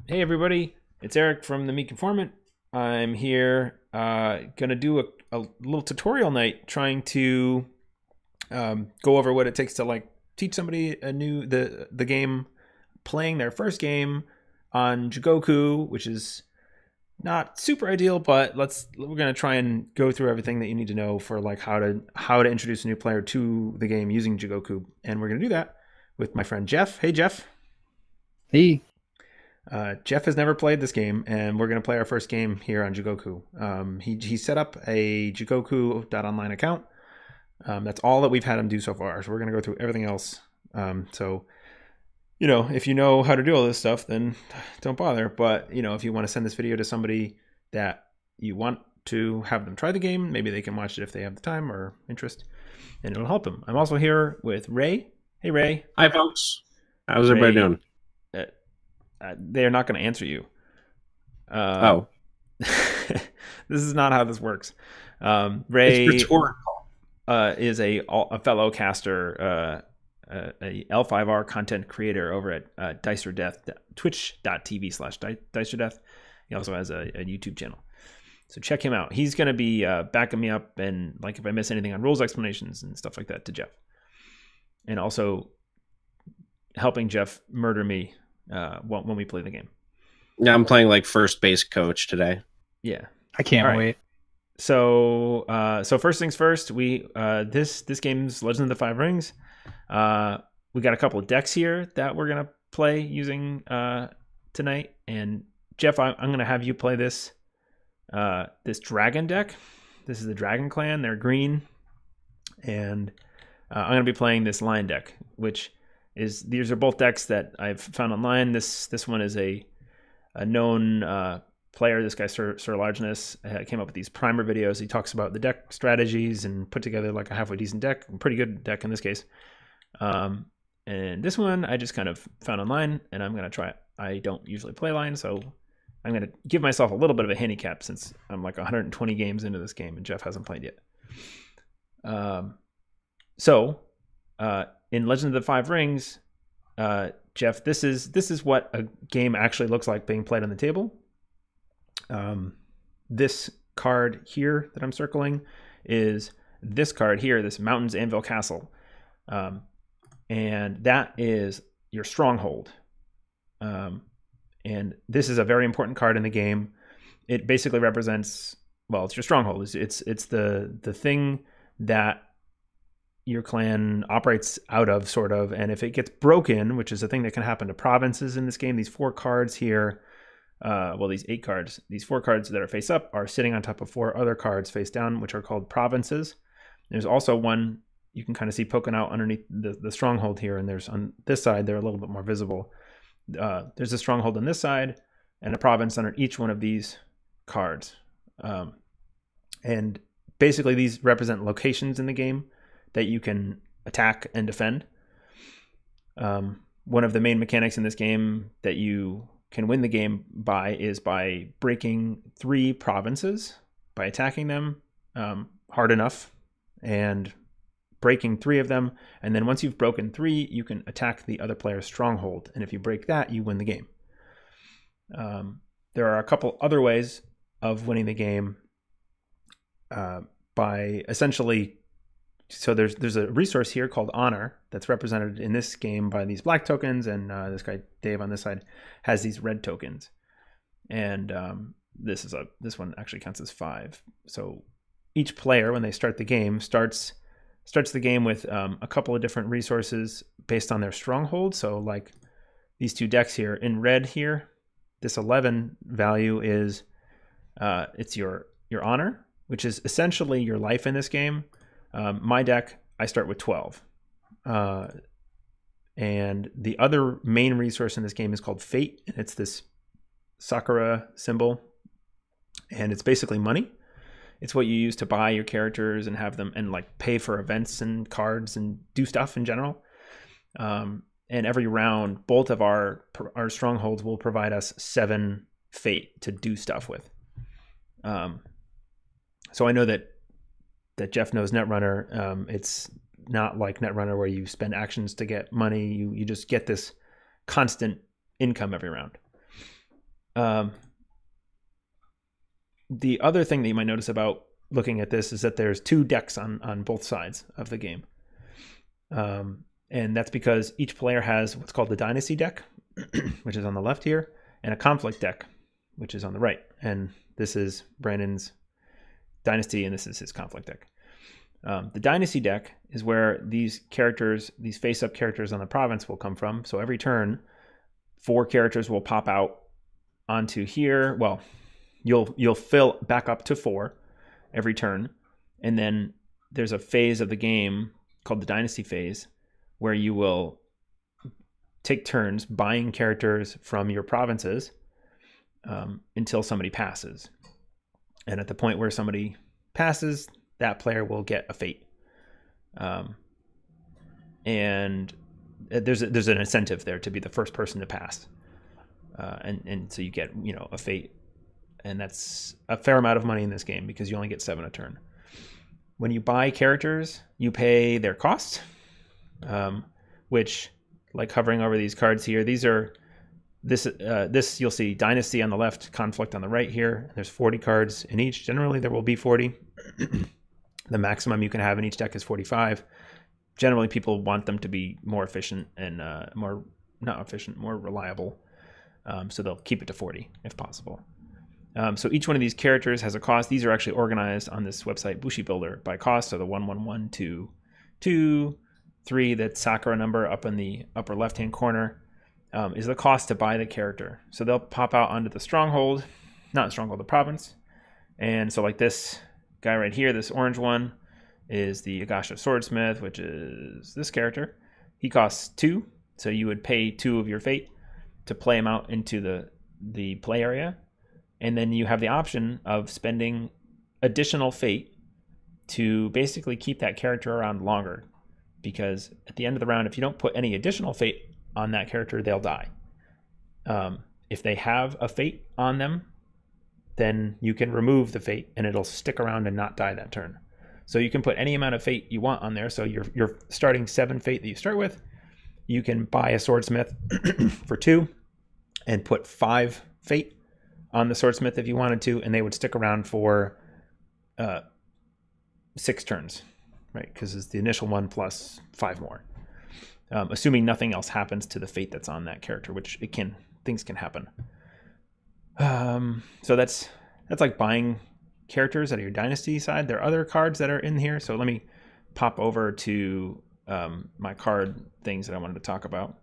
Hey everybody, it's Eric from the Meek Informant. I'm here gonna do a little tutorial night trying to go over what it takes to like teach somebody the game, playing their first game on Jigoku, which is not super ideal, but we're gonna try and go through everything that you need to know for like how to introduce a new player to the game using Jigoku, and we're gonna do that with my friend Jeff. Hey Jeff. Hey, Jeff has never played this game, and we're going to play our first game here on Jigoku. He set up a Jigoku.online account. That's all that we've had him do so far. So we're going to go through everything else. So, if you know how to do all this stuff, then don't bother. But, if you want to send this video to somebody that you want to have them try the game, maybe they can watch it if they have the time or interest, and it'll help them. I'm also here with Ray. Hey, Ray. hi folks. How's everybody Ray, doing? uh, they are not going to answer you. Oh, This is not how this works. it's Ray rhetorical. is a fellow caster, a L5R content creator over at Dice or Death, twitch.tv/Dice or Death. He also has a YouTube channel. So check him out. He's going to be backing me up, and like if I miss anything on rules explanations and stuff like that, to Jeff. And also helping Jeff murder me when we play the game. Yeah, I'm playing like first base coach today. Yeah. I can't All right. wait. So first things first, we this game's Legend of the Five Rings. We got a couple of decks here that we're gonna play using tonight. And Jeff, I'm gonna have you play this this dragon deck. This is the Dragon Clan. They're green, and I'm gonna be playing this lion deck, which is these are both decks that I've found online. This one is a known player. This guy Sir Largeness came up with these primer videos. He talks about the deck strategies and put together like a halfway decent deck, a pretty good deck in this case. And this one I just kind of found online, and I'm gonna try it. I don't usually play line, so I'm gonna give myself a little bit of a handicap since I'm like 120 games into this game and Jeff hasn't played yet. So in Legend of the Five Rings, Jeff, this is what a game actually looks like being played on the table. This card here that I'm circling is this card here, this Mountains Anvil Castle, and that is your stronghold. And this is a very important card in the game. It basically represents, well, it's your stronghold. It's the thing that your clan operates out of, sort of, and if it gets broken, which is a thing that can happen to provinces in this game, these four cards here, these 8 cards, these 4 cards that are face up are sitting on top of 4 other cards face down, which are called provinces. There's also one you can kind of see poking out underneath the stronghold here, and there's on this side, they're a little bit more visible. There's a stronghold on this side and a province under each one of these cards. And basically these represent locations in the game that you can attack and defend. One of the main mechanics in this game that you can win the game by is by breaking 3 provinces, by attacking them hard enough and breaking 3 of them. And then once you've broken 3, you can attack the other player's stronghold. And if you break that, you win the game. There are a couple other ways of winning the game by essentially, so there's a resource here called honor that's represented in this game by these black tokens, and this guy Dave on this side has these red tokens, and this one actually counts as 5. So each player, when they start the game, starts the game with a couple of different resources based on their stronghold. So like these 2 decks here in red here, this 11 value is it's your honor, which is essentially your life in this game. My deck, I start with 12. And the other main resource in this game is called Fate, and it's this Sakura symbol, and it's basically money. It's what you use to buy your characters and have them, and like pay for events and cards and do stuff in general. And every round, both of our strongholds will provide us 7 Fate to do stuff with. So I know that Jeff knows Netrunner. It's not like Netrunner where you spend actions to get money. You just get this constant income every round. The other thing that you might notice about looking at this is that there's 2 decks on both sides of the game. And that's because each player has what's called the Dynasty deck, which is on the left here, and a Conflict deck, which is on the right. And this is Brandon's Dynasty, and this is his Conflict deck. The Dynasty deck is where these characters, these face-up characters on the province will come from. So every turn, 4 characters will pop out onto here. Well, you'll fill back up to 4 every turn. And then there's a phase of the game called the Dynasty phase where you will take turns buying characters from your provinces until somebody passes. And at the point where somebody passes, that player will get a fate. And there's an incentive there to be the first person to pass. And so you get, a fate. And that's a fair amount of money in this game because you only get 7 a turn. When you buy characters, you pay their cost, which, like hovering over these cards here, these are this you'll see Dynasty on the left, Conflict on the right here. There's 40 cards in each. Generally, there will be 40. The maximum you can have in each deck is 45. Generally, people want them to be more efficient and more reliable. So they'll keep it to 40 if possible. So each one of these characters has a cost. These are actually organized on this website, Bushi Builder, by cost. So the 1, 1, 1, 2, 2, 3, that Sakura number up in the upper left-hand corner is the cost to buy the character. So they'll pop out onto the stronghold, not stronghold, the province. And so like this guy right here, this orange one, is the Agasha Swordsmith, which is this character. He costs 2, so you would pay 2 of your fate to play him out into the play area. And then you have the option of spending additional fate to basically keep that character around longer. Because at the end of the round, if you don't put any additional fate on that character, they'll die. If they have a fate on them, then you can remove the fate and it'll stick around and not die that turn. So you can put any amount of fate you want on there. So you're starting 7 fate that you start with. You can buy a swordsmith for 2 and put 5 fate on the swordsmith if you wanted to, and they would stick around for 6 turns, right? Because it's the initial one plus 5 more. Assuming nothing else happens to the fate that's on that character, which things can happen. So that's like buying characters out of your Dynasty side. There are other cards that are in here. So let me pop over to my card things that I wanted to talk about.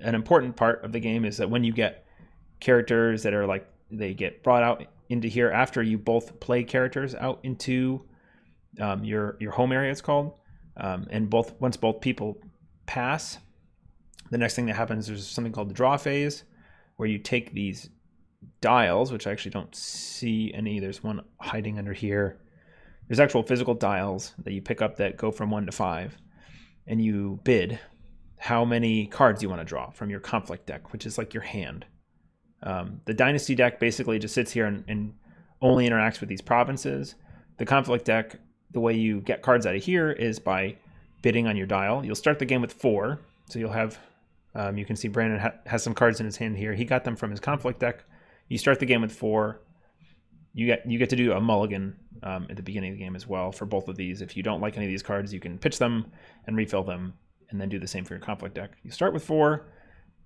An important part of the game is that when you get characters that are like, they get brought out into here after you both play characters out into your home area, it's called. And once both people pass, the next thing that happens is something called the draw phase, where you take these dials, which I actually don't see any. There's one hiding under here. There's actual physical dials that you pick up that go from 1 to 5, and you bid how many cards you want to draw from your Conflict deck, which is like your hand. The Dynasty deck basically just sits here and only interacts with these provinces. The Conflict deck, the way you get cards out of here is by bidding on your dial. You'll start the game with 4, so you'll have, you can see Brandon has some cards in his hand here. He got them from his Conflict deck. You start the game with 4. You get to do a mulligan at the beginning of the game as well for both of these. If you don't like any of these cards, you can pitch them and refill them, and then do the same for your Conflict deck. You start with 4,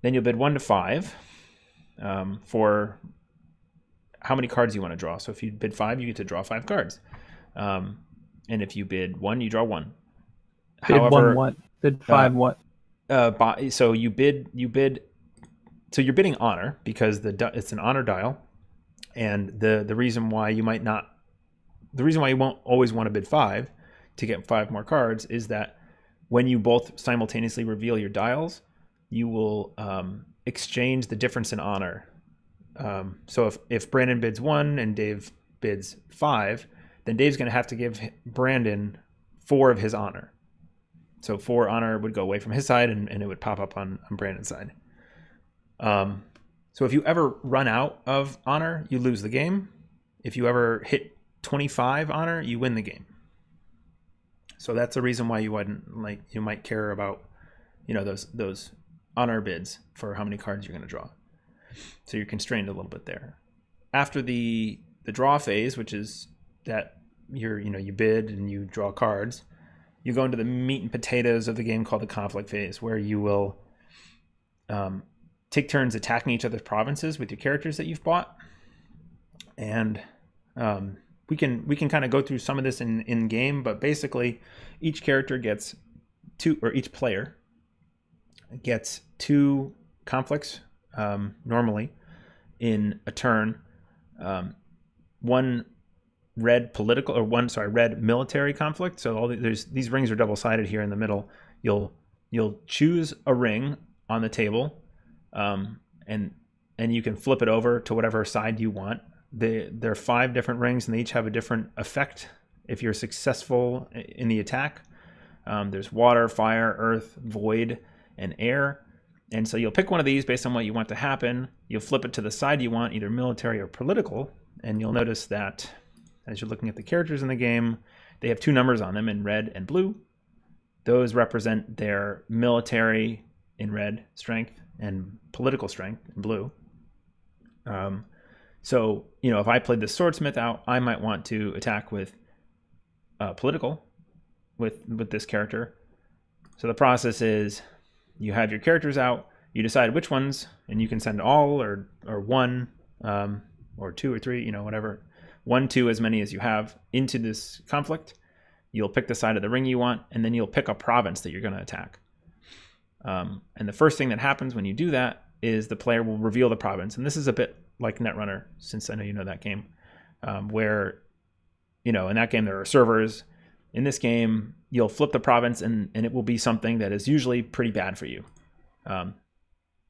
then you'll bid 1 to 5 for how many cards you want to draw. So if you bid 5, you get to draw 5 cards. And if you bid 1, you draw 1. Bid However, 1 what? Bid 5 what? So you bid. So you're bidding honor because it's an honor dial, and the reason why you won't always want to bid 5 to get 5 more cards is that when you both simultaneously reveal your dials, you will exchange the difference in honor. So if Brandon bids 1 and Dave bids 5, then Dave's going to have to give Brandon 4 of his honor. So 4 honor would go away from his side, and it would pop up on Brandon's side. So if you ever run out of honor, you lose the game. If you ever hit 25 honor, you win the game. So that's the reason why you might care about, those honor bids for how many cards you're going to draw. So you're constrained a little bit there. After the draw phase, which is that you bid and you draw cards, you go into the meat and potatoes of the game called the conflict phase, where you will take turns attacking each other's provinces with your characters that you've bought. And we can kind of go through some of this in game, but basically each character gets each player gets 2 conflicts normally in a turn. One red military conflict. So these rings are double-sided here in the middle. You'll choose a ring on the table, and you can flip it over to whatever side you want. There are 5 different rings, and they each have a different effect if you're successful in the attack. There's water, fire, earth, void, and air. And so you'll pick one of these based on what you want to happen. You'll flip it to the side you want, either military or political. And you'll notice that as you're looking at the characters in the game, they have 2 numbers on them in red and blue. Those represent their military in red strength and political strength in blue. So, if I played the swordsmith out, I might want to attack with political with this character. So the process is you have your characters out, you decide which ones, and you can send all or 1 or 2 or 3, whatever. 1, 2, as many as you have into this conflict. You'll pick the side of the ring you want, and then you'll pick a province that you're going to attack. And the first thing that happens when you do that is the player will reveal the province. And this is a bit like Netrunner, since I know you know that game, where, in that game there are servers. In this game, you'll flip the province, and it will be something that is usually pretty bad for you.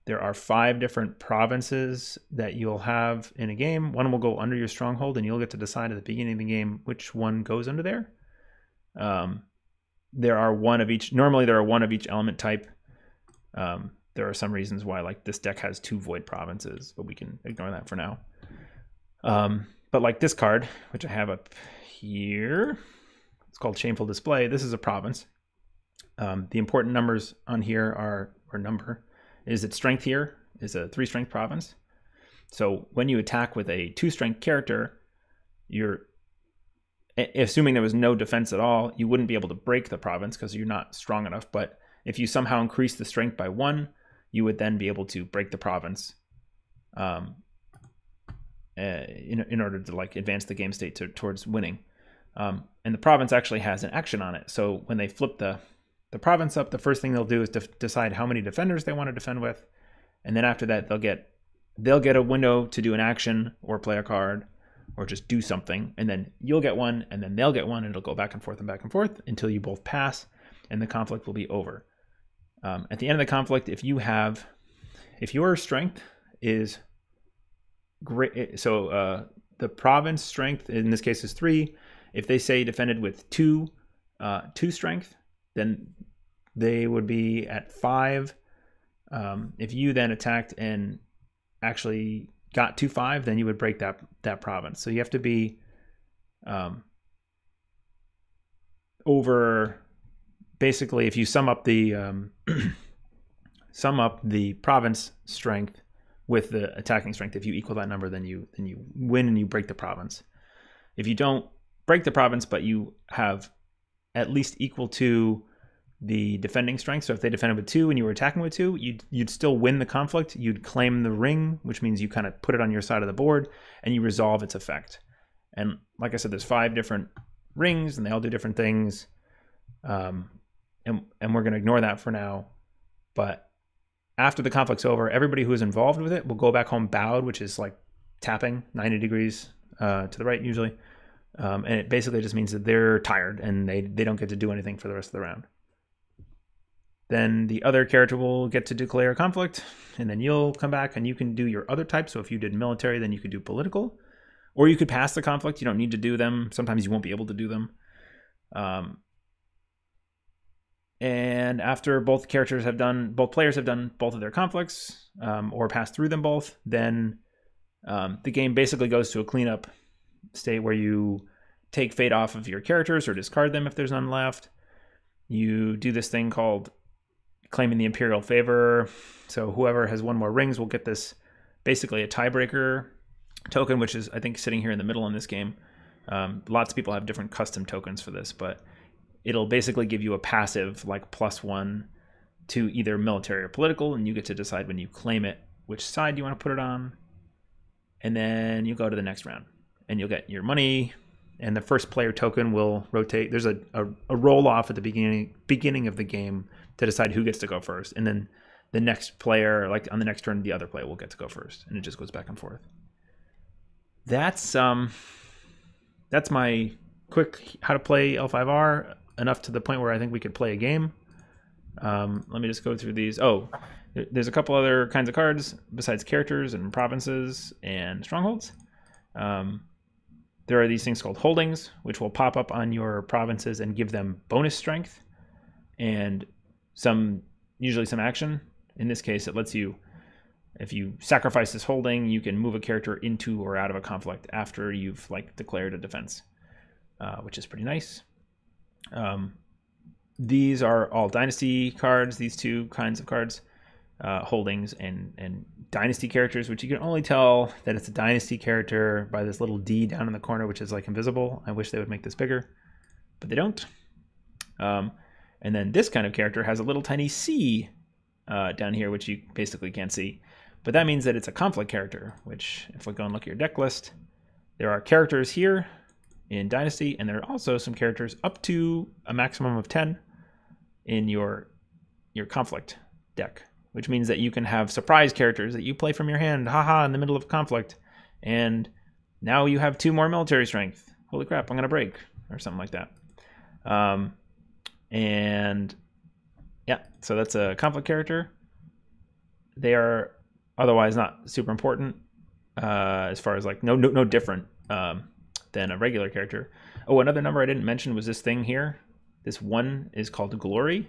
There are 5 different provinces that you'll have in a game. One will go under your stronghold, and you'll get to decide at the beginning of the game which one goes under there. There are 1 of each. Normally, there are 1 of each element type. There are some reasons why, like this deck has 2 void provinces, but we can ignore that for now. But like this card, which I have up here, it's called Shameful Display. This is a province. The important numbers on here is its strength here is a 3 strength province. So when you attack with a 2 strength character, you're assuming there was no defense at all, you wouldn't be able to break the province because you're not strong enough. But if you somehow increase the strength by 1, you would then be able to break the province in order to advance the game state towards winning. And the province actually has an action on it. So when they flip the province up, the first thing they'll do is decide how many defenders they want to defend with. And then after that, they'll get a window to do an action or play a card or just do something. And then you'll get one, and then they'll get one, and it'll go back and forth until you both pass, and the conflict will be over. At the end of the conflict, if your strength is great, so the province strength in this case is 3. If they say defended with 2 strength, then they would be at 5. If you then attacked and actually got 2-5, then you would break that province. So you have to be over. Basically, if you sum up the province strength with the attacking strength, if you equal that number, then you win and you break the province. If you don't break the province, but you have at least equal to the defending strength, so if they defended with 2 and you were attacking with 2, you'd still win the conflict. You'd claim the ring, which means you kind of put it on your side of the board, and you resolve its effect. And like I said, there's 5 different rings, and they all do different things. And we're going to ignore that for now. But after the conflict's over, everybody who is involved with it will go back home bowed, which is like tapping 90 degrees to the right usually. And it basically just means that they're tired and they don't get to do anything for the rest of the round. Then the other character will get to declare a conflict, and then you'll come back and you can do your other type. So if you did military, then you could do political, or you could pass the conflict. You don't need to do them. Sometimes you won't be able to do them. And after both players have done both of their conflicts, or passed through them both, then the game basically goes to a cleanup state where you take fate off of your characters or discard them if there's none left. You do this thing called claiming the Imperial favor. So whoever has one more rings will get this, basically a tiebreaker token, which is, I think, sitting here in the middle in this game. Lots of people have different custom tokens for this, but it'll basically give you a passive like +1 to either military or political, and you get to decide when you claim it which side you want to put it on. And then you go to the next round and you'll get your money, and the first player token will rotate. There's a roll off at the beginning of the game to decide who gets to go first, and then the next player, like on the next turn, the other player will get to go first, and it just goes back and forth. That's my quick how to play L5R, enough to the point where I think we could play a game. Let me just go through these. Oh, there's a couple other kinds of cards besides characters and provinces and strongholds. There are these things called holdings, which will pop up on your provinces and give them bonus strength and usually some action. In this case, it lets you, if you sacrifice this holding, you can move a character into or out of a conflict after you've like declared a defense, which is pretty nice. These are all dynasty cards, these two kinds of cards, holdings and dynasty characters, which you can only tell that it's a dynasty character by this little D down in the corner, which is like invisible. I wish they would make this bigger, but they don't. And then this kind of character has a little tiny C down here, which you basically can't see. But that means that it's a conflict character, which if we go and look at your deck list, there are characters here in Dynasty, and there are also some characters up to a maximum of 10 in your conflict deck, which means that you can have surprise characters that you play from your hand, haha, in the middle of conflict, and now you have 2 more military strength. Holy crap, I'm going to break, or something like that. And yeah, so that's a conflict character. They are otherwise not super important as far as like no different than a regular character. Oh, another number I didn't mention was this thing here. This one is called Glory.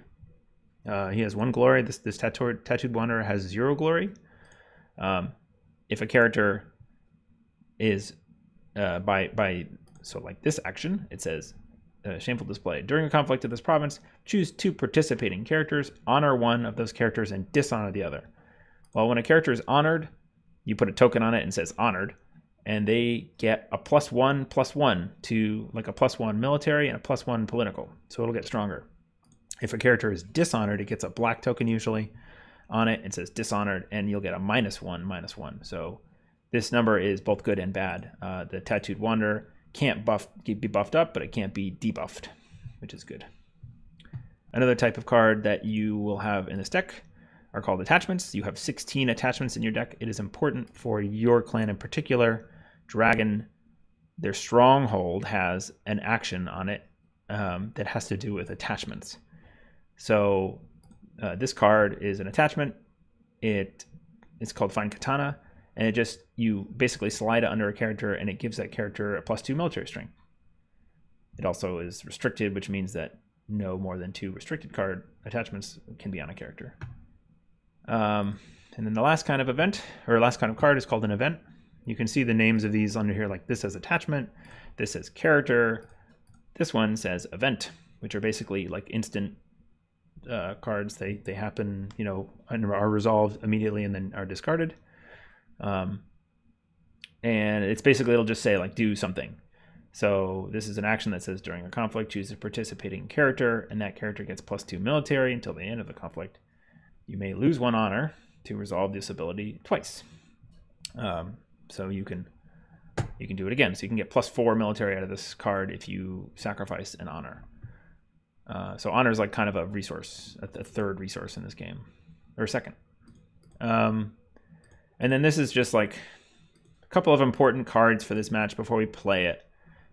He has 1 glory. This tattooed wanderer has 0 glory. If a character is so like this action, it says shameful display. During a conflict of this province, choose 2 participating characters, honor one of those characters, and dishonor the other. Well, when a character is honored, you put a token on it and says honored, and they get a +1/+1 to like a +1 military and a +1 political. So it'll get stronger. If a character is dishonored, it gets a black token usually on it. It says dishonored, and you'll get a -1/-1. So this number is both good and bad. The tattooed wanderer can't be buffed up, but it can't be debuffed, which is good. Another type of card that you will have in this deck are called attachments. You have 16 attachments in your deck. It is important for your clan in particular. Dragon, their stronghold has an action on it that has to do with attachments. So this card is an attachment. It's called Fine Katana, and you basically slide it under a character, and it gives that character a +2 military strength. It also is restricted, which means that no more than 2 restricted card attachments can be on a character. And then the last kind of event, or last kind of card, is called an event. You can see the names of these under here, like this says attachment, this says character, this one says event, which are basically like instant cards. They happen, and are resolved immediately and then are discarded. And it's basically, it'll just say like do something. So this is an action that says during a conflict, choose a participating character, and that character gets +2 military until the end of the conflict. You may lose 1 honor to resolve this ability twice. So you can do it again. So you can get +4 military out of this card if you sacrifice an honor. So honor is like kind of a resource, a third resource in this game, or second. And then this is just like a couple of important cards for this match before we play it.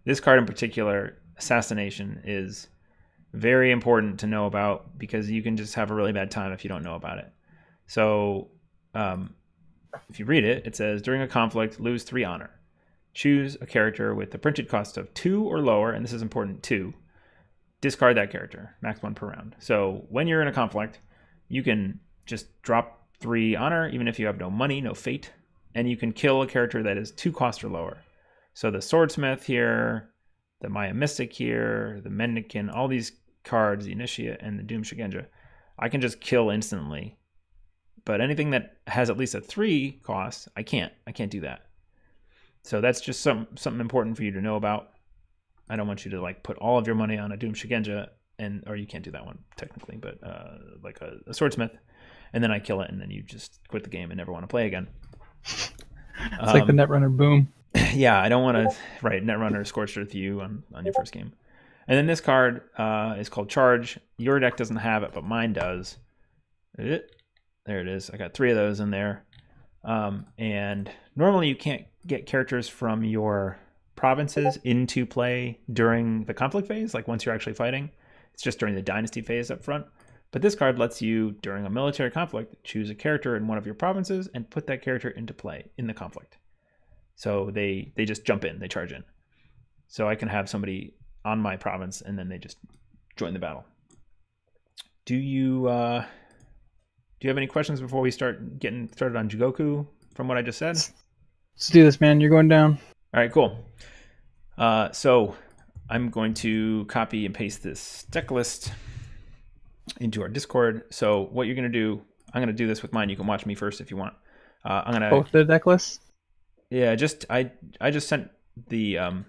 This card in particular, Assassination, is very important to know about because you can just have a really bad time if you don't know about it. So if you read it, it says, during a conflict, lose 3 honor. Choose a character with the printed cost of 2 or lower, and this is important, 2. Discard that character, max 1 per round. So when you're in a conflict, you can just drop 3 honor, even if you have no money, no fate, and you can kill a character that is 2 cost or lower. So the Swordsmith here, the Maya Mystic here, the Mendicant, all these cards, the Initiate and the Doom Shigenja, I can just kill instantly. But anything that has at least a 3 cost, I can't do that. So that's just something important for you to know about. I don't want you to like put all of your money on a Doom Shigenja, or you can't do that one technically, but like a swordsmith, and then I kill it, and then you just quit the game and never want to play again. It's like the Netrunner boom. Yeah, I don't want to write Netrunner Scorched Earth you on your first game. And then this card is called Charge. Your deck doesn't have it, but mine does. There it is. I got 3 of those in there. And normally you can't get characters from your provinces into play during the conflict phase, like once you're actually fighting. It's just during the dynasty phase up front. But this card lets you, during a military conflict, choose a character in one of your provinces and put that character into play in the conflict. So they just jump in, they charge in. So I can have somebody on my province and then they just join the battle. Do you have any questions before we start getting started on Jigoku from what I just said? Let's do this, man. You're going down. All right, cool. So I'm going to copy and paste this deck list into our Discord. So what you're going to do, I'm going to do this with mine. You can watch me first if you want. I'm going to both the deck lists. Yeah, I just sent the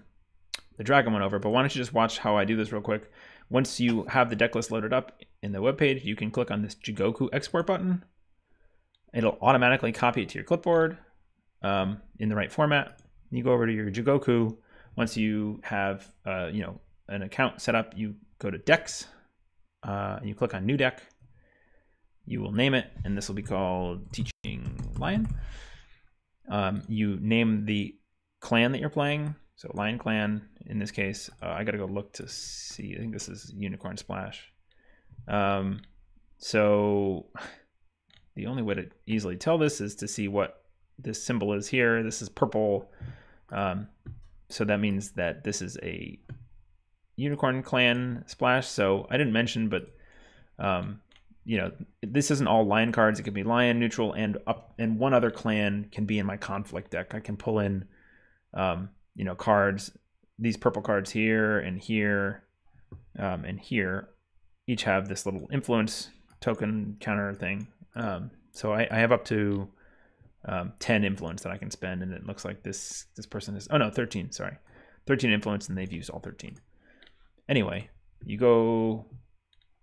dragon one over, but why don't you just watch how I do this real quick? Once you have the deck list loaded up in the webpage, you can click on this Jigoku export button. It'll automatically copy it to your clipboard in the right format. You go over to your Jigoku. Once you have an account set up, you go to decks. And you click on new deck. You will name it, and this will be called Teaching Lion. You name the clan that you're playing. So Lion Clan, in this case, I got to go look to see. I think this is Unicorn Splash. So the only way to easily tell this is to see what this symbol is here. This is purple. So that means that this is a Unicorn Clan Splash. So I didn't mention, but this isn't all lion cards. It could be lion, neutral, and one other clan can be in my conflict deck. I can pull in cards, these purple cards here and here and here, each have this little influence token counter thing. So I have up to 10 influence that I can spend, and it looks like this person is 13. Sorry, 13 influence, and they've used all 13. Anyway, you go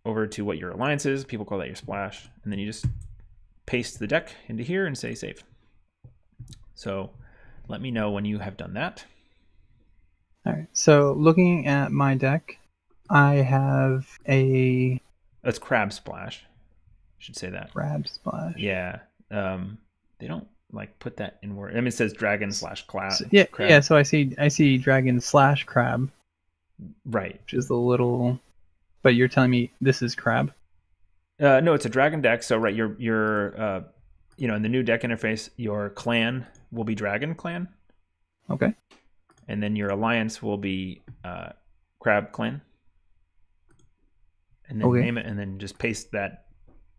over to what your alliance is. People call that your splash, and then you just paste the deck into here and say save. So let me know when you have done that. All right. So looking at my deck, I have a. That's Crab Splash. I should say that. Crab Splash. Yeah. They don't like put that in word. I mean, it says dragon / crab. So, yeah. So I see dragon / crab. Right. Which is the little. But you're telling me this is crab? No, it's a dragon deck. So right, your in the new deck interface, your clan will be Dragon Clan. Okay. And then your alliance will be Crab Clan. And then name it, and then just paste that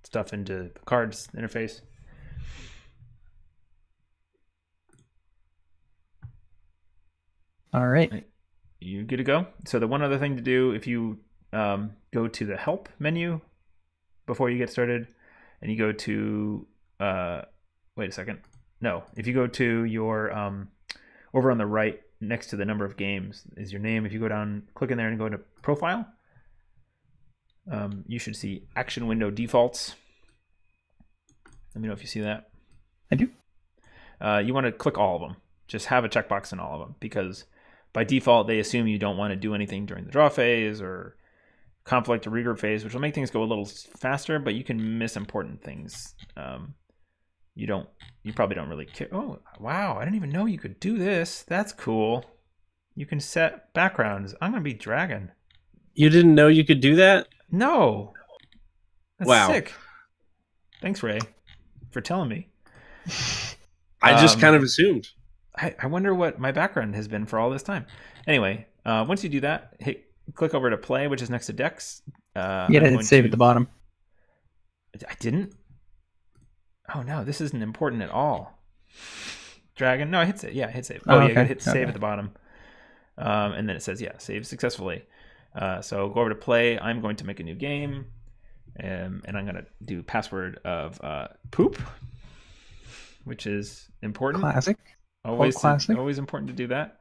stuff into the cards interface. All right. You're good to go. So the one other thing to do, if you go to the help menu before you get started, and you go to wait a second. No, if you go to your over on the right next to the number of games is your name. If you go down, click in there and go to profile, you should see action window defaults. Let me know if you see that. I do. You want to click all of them. Just have a checkbox in all of them, because by default they assume you don't want to do anything during the draw phase or conflict or regroup phase, which will make things go a little faster, but you can miss important things. You probably don't really care. Oh, wow, I didn't even know you could do this. That's cool. You can set backgrounds. I'm going to be dragon. You didn't know you could do that? No. That's wow. Sick. Thanks, Ray, for telling me. I just kind of assumed. I wonder what my background has been for all this time. Anyway, once you do that, click over to play, which is next to decks. Yeah, I didn't save at the bottom. I didn't? Oh, no, this isn't important at all. Dragon. No, I hit save. Yeah, I hit save. Oh, yeah, I got to hit save at the bottom. And then it says, yeah, save successfully. So go over to play. I'm going to make a new game. And I'm gonna do password of poop, which is important. Classic. Always classic. Always important to do that.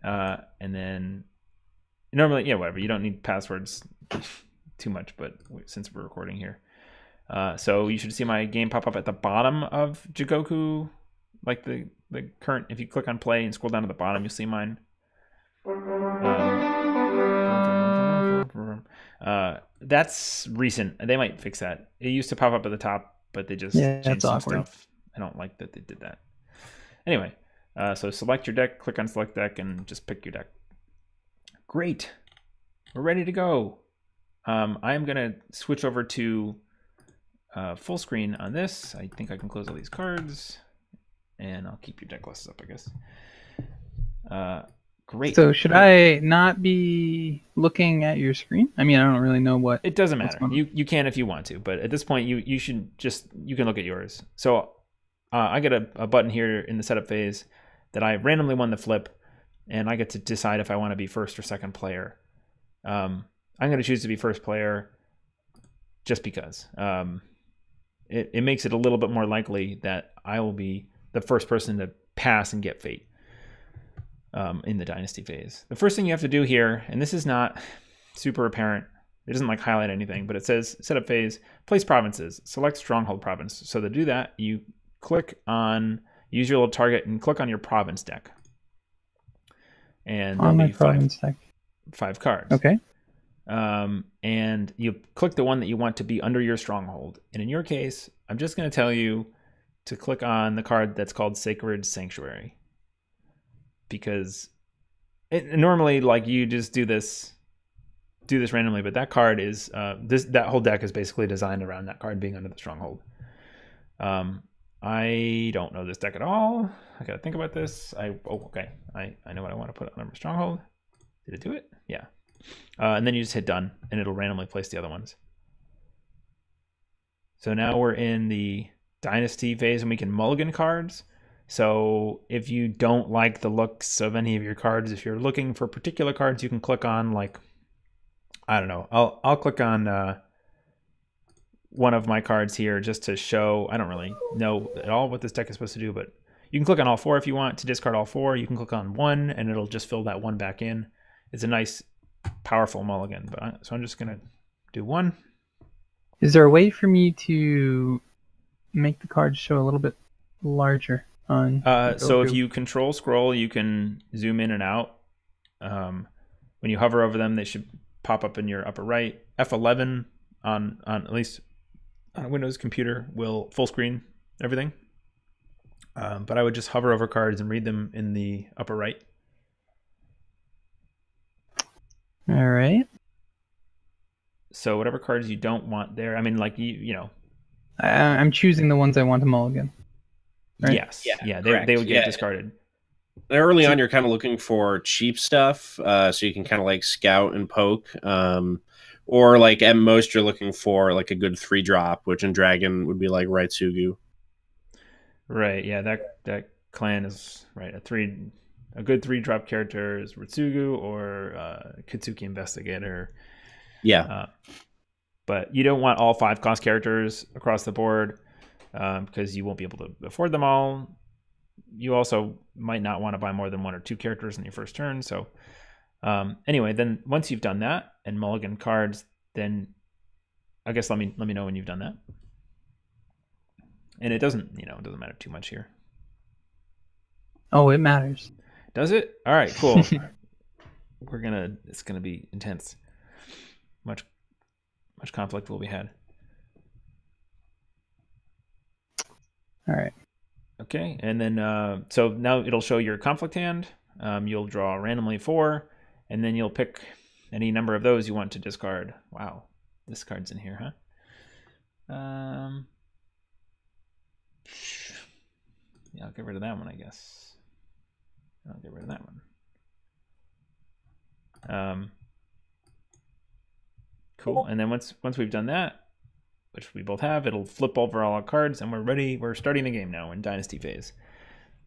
And then normally, yeah, whatever. You don't need passwords too much, but since we're recording here, so you should see my game pop up at the bottom of Jigoku, like the current. If you click on play and scroll down to the bottom, you'll see mine. That's recent. They might fix that. It used to pop up at the top, but they just changed some stuff. I don't like that they did that. Anyway, so select your deck, click on select deck, and just pick your deck. Great. We're ready to go. I'm going to switch over to full screen on this. I think I can close all these cards, and I'll keep your deck lists up, I guess. Great. So should I not be looking at your screen? I mean, I don't really know what. It doesn't matter. You can if you want to, but at this point, you should you can look at yours. So I get a button here in the setup phase that I randomly won the flip, and I get to decide if I want to be first or second player. I'm going to choose to be first player just because. It makes it a little bit more likely that I will be the first person to pass and get fate in the dynasty phase. The first thing you have to do here, and this is not super apparent, it doesn't like highlight anything, but it says setup phase, place provinces, select stronghold province. So to do that, you click on, use your little target and click on your province deck. And on my province deck. 5 cards. Okay. And you click the one that you want to be under your stronghold. And in your case, I'm just going to tell you to click on the card that's called Sacred Sanctuary. Because normally, like, you just do this randomly, but that card is that whole deck is basically designed around that card being under the stronghold. I don't know this deck at all. I gotta think about this. Okay. I know what I want to put under my stronghold. Did it do it? Yeah. And then you just hit done, and it'll randomly place the other ones. So now we're in the dynasty phase, and we can mulligan cards. So if you don't like the looks of any of your cards, if you're looking for particular cards, you can click on, like, I don't know. I'll click on one of my cards here just to show. I don't really know at all what this deck is supposed to do, but you can click on all 4 if you want to discard all 4. You can click on 1, and it'll just fill that 1 back in. It's a nice, powerful mulligan. But so I'm just gonna do 1. Is there a way for me to make the cards show a little bit larger? So if you control scroll, you can zoom in and out. When you hover over them, they should pop up in your upper right. F11 on at least on a Windows computer will full screen everything. But I would just hover over cards and read them in the upper right. All right. So whatever cards you don't want there, I mean, like you know. I'm choosing the ones I want to mulligan. Right? Yes. Yeah. They would get discarded. Early on, you're kind of looking for cheap stuff, so you can kind of like scout and poke. Or like at most, you're looking for like a good 3-drop, which in Dragon would be like Raitsugu. Right. Yeah. That clan is right. A good 3-drop character is Ritsugu or Kitsuki Investigator. Yeah. But you don't want all 5 cost characters across the board. Because you won't be able to afford them all. You also might not want to buy more than 1 or 2 characters in your first turn. So anyway, then once you've done that and mulligan cards, then I guess let me know when you've done that. And it doesn't matter too much here. Oh, it matters. Does it? All right, cool. It's gonna be intense. Much conflict will be had. All right. Okay, and then so now it'll show your conflict hand. You'll draw randomly 4, and then you'll pick any number of those you want to discard. Wow, this card's in here, huh? Yeah, I'll get rid of that one, I guess. I'll get rid of that one. Cool, and then once we've done that, which we both have, it'll flip over all our cards, and we're ready. We're starting the game now in Dynasty phase,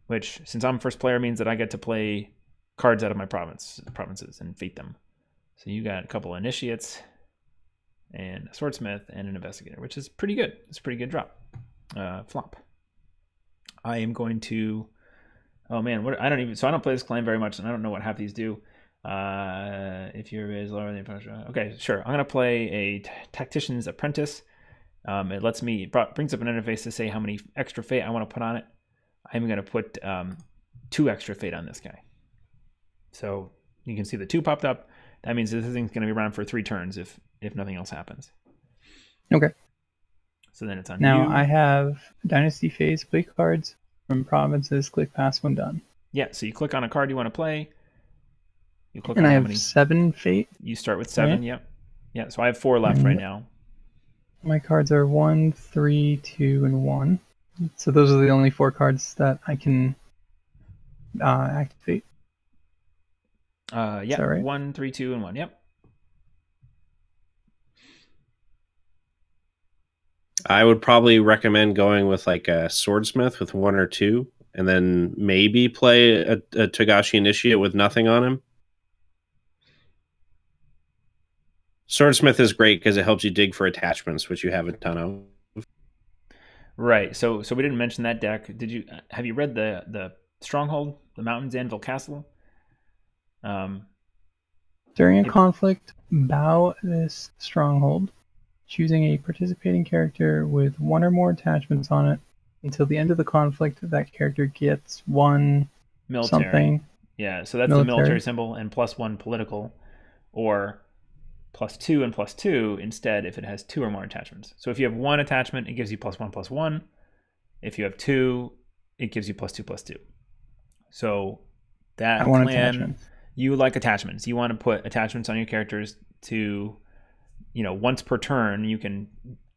which, since I'm first player, means that I get to play cards out of my provinces and fate them. So you got a couple initiates, and a swordsmith and an investigator, which is pretty good. It's a pretty good drop. Flop. I am going to. Oh man, I don't play this claim very much, and I don't know what half these do. If your bid is lower than your okay, sure. I'm gonna play a tactician's apprentice. It brings up an interface to say how many extra fate I want to put on it. I'm gonna put 2 extra fate on this guy. So you can see the 2 popped up. That means this thing's gonna be around for 3 turns if nothing else happens. Okay. So then it's on now you. I have Dynasty Phase play cards from provinces. Click pass when done. Yeah, so you click on a card you want to play. You click and on I how have many. 7 fate. You start with 7. Right? Yep. Yeah. So I have 4 left right now. My cards are 1, 3, 2, and 1. So those are the only 4 cards that I can activate. Yeah. Right? 1, 3, 2, and 1. Yep. I would probably recommend going with like a swordsmith with 1 or 2, and then maybe play a Togashi Initiate with nothing on him. Swordsmith is great because it helps you dig for attachments, which you have a ton of. Right. So we didn't mention that deck. Have you read the Stronghold, the Mountains Anvil Castle? During a conflict, bow this stronghold, choosing a participating character with 1 or more attachments on it. Until the end of the conflict, that character gets 1 military. Something. Yeah, so that's the military symbol, and +1 political, or +2 and +2 instead if it has 2 or more attachments. So if you have 1 attachment, it gives you +1/+1. If you have 2, it gives you +2/+2. So that clan, you like attachments. You want to put attachments on your characters to, once per turn, you can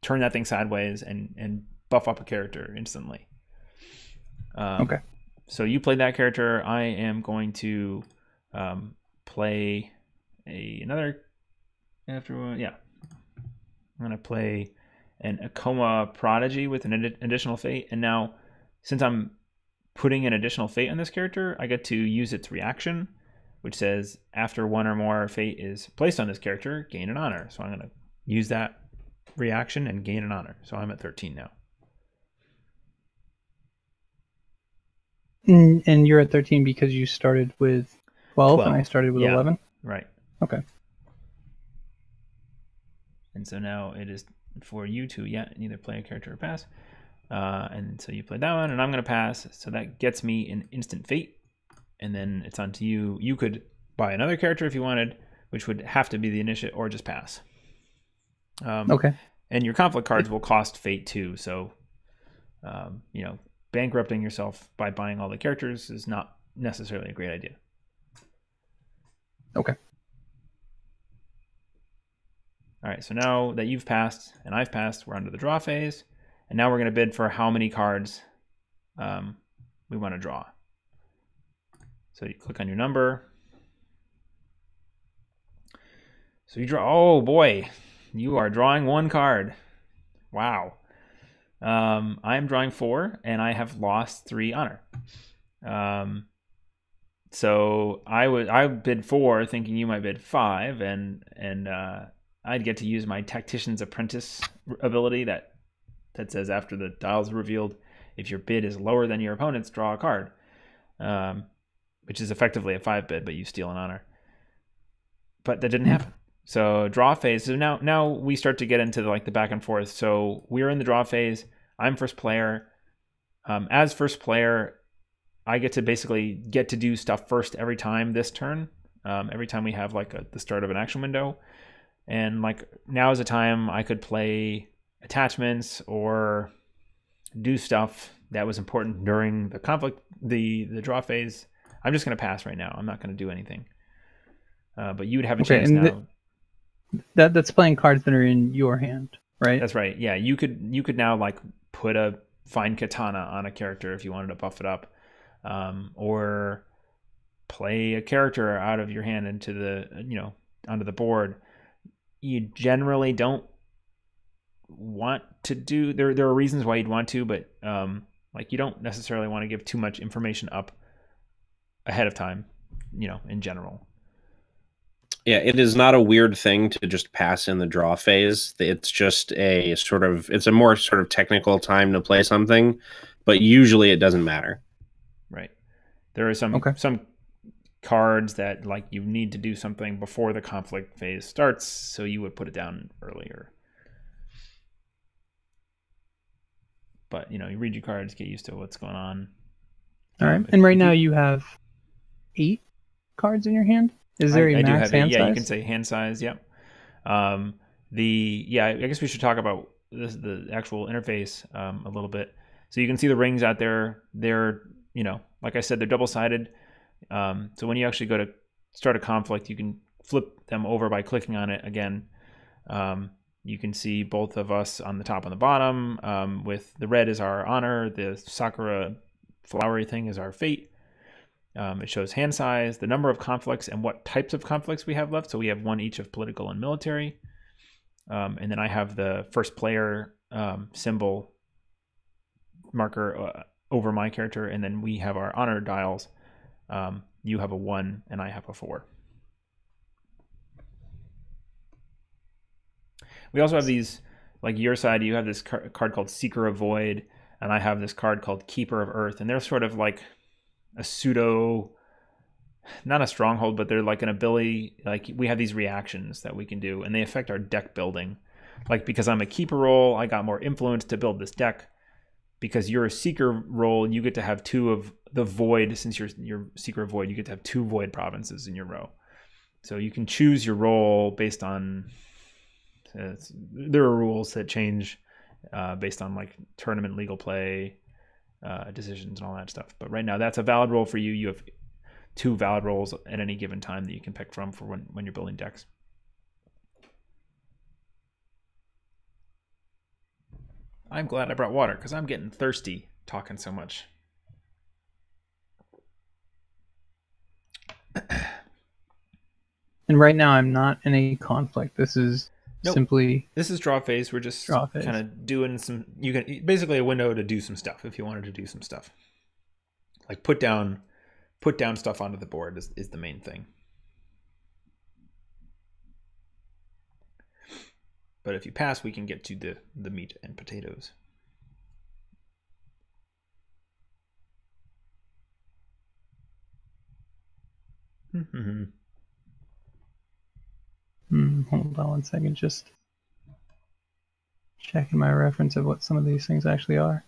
turn that thing sideways and buff up a character instantly. Okay. So you play that character. I am going to play another after one. Yeah. I'm going to play an Akoma Prodigy with an additional fate. And now, since I'm putting an additional fate on this character, I get to use its reaction, which says after 1 or more fate is placed on this character, gain an honor. So I'm going to use that reaction and gain an honor. So I'm at 13 now. And you're at 13 because you started with 12 and I started with 11? Right. Okay. And so now it is for you to either play a character or pass. And so you play that one, and I'm going to pass. So that gets me an instant fate. And then it's on to you. You could buy another character if you wanted, which would have to be the initiate or just pass. Okay. And your conflict cards will cost fate too. So, bankrupting yourself by buying all the characters is not necessarily a great idea. Okay. All right, so now that you've passed and I've passed, we're under the draw phase. And now we're going to bid for how many cards we want to draw. So you click on your number. So you draw, oh boy, you are drawing 1 card. Wow. I'm drawing 4 and I have lost 3 honor. So I bid 4 thinking you might bid 5, and I'd get to use my Tactician's Apprentice ability that says after the dials are revealed, if your bid is lower than your opponent's, draw a card, which is effectively a 5 bid, but you steal an honor. But that didn't happen. So draw phase. So now we start to get into the back and forth. So we're in the draw phase. I'm first player. As first player, I get to basically do stuff first every time this turn. Every time we have the start of an action window. And now is a time I could play attachments or do stuff that was important during the conflict, the draw phase. I'm just going to pass right now. I'm not going to do anything. But you would have a chance now. That's playing cards that are in your hand, right? That's right. Yeah, you could now put a fine katana on a character if you wanted to buff it up, or play a character out of your hand into the onto the board. You generally don't want to do. There are reasons why you'd want to, but you don't necessarily want to give too much information up ahead of time. In general. Yeah, it is not a weird thing to just pass in the draw phase. It's just it's a more sort of technical time to play something, but usually it doesn't matter. Right. There are some cards that like you need to do something before the conflict phase starts, so you would put it down earlier. But you read your cards, get used to what's going on. All right. And right now you have 8 cards in your hand. Is there a max hand size? Yeah, you can say hand size. Yep. I guess we should talk about the actual interface a little bit. So you can see the rings out there. They're like I said, they're double-sided. So when you actually go to start a conflict, you can flip them over by clicking on it again. You can see both of us on the top and the bottom. With the red is our honor, the Sakura flowery thing is our fate. It shows hand size, the number of conflicts, and what types of conflicts we have left. So we have 1 each of political and military. And then I have the first player symbol marker over my character, and then we have our honor dials. You have a 1 and I have a 4. We also have these, like your side, you have this card called Seeker of Void, and I have this card called Keeper of Earth, and they're sort of like a pseudo, not a stronghold, but they're like an ability. Like we have these reactions that we can do, and they affect our deck building. Like because I'm a keeper role, I got more influence to build this deck. Because you're a seeker role, you get to have 2 of the void. Since you're seeker of void, you get to have 2 void provinces in your row. So you can choose your role based on. There are rules that change based on like tournament legal play decisions and all that stuff. But right now, that's a valid role for you. You have 2 valid roles at any given time that you can pick from for when you're building decks. I'm glad I brought water because I'm getting thirsty talking so much. And right now I'm not in a conflict. This is simply... This is draw phase. We're just kind of doing some... basically a window to do some stuff if you wanted to do some stuff. Like put down stuff onto the board is the main thing. But if you pass, we can get to the meat and potatoes. Hold on 1 second, just checking my reference of what some of these things actually are.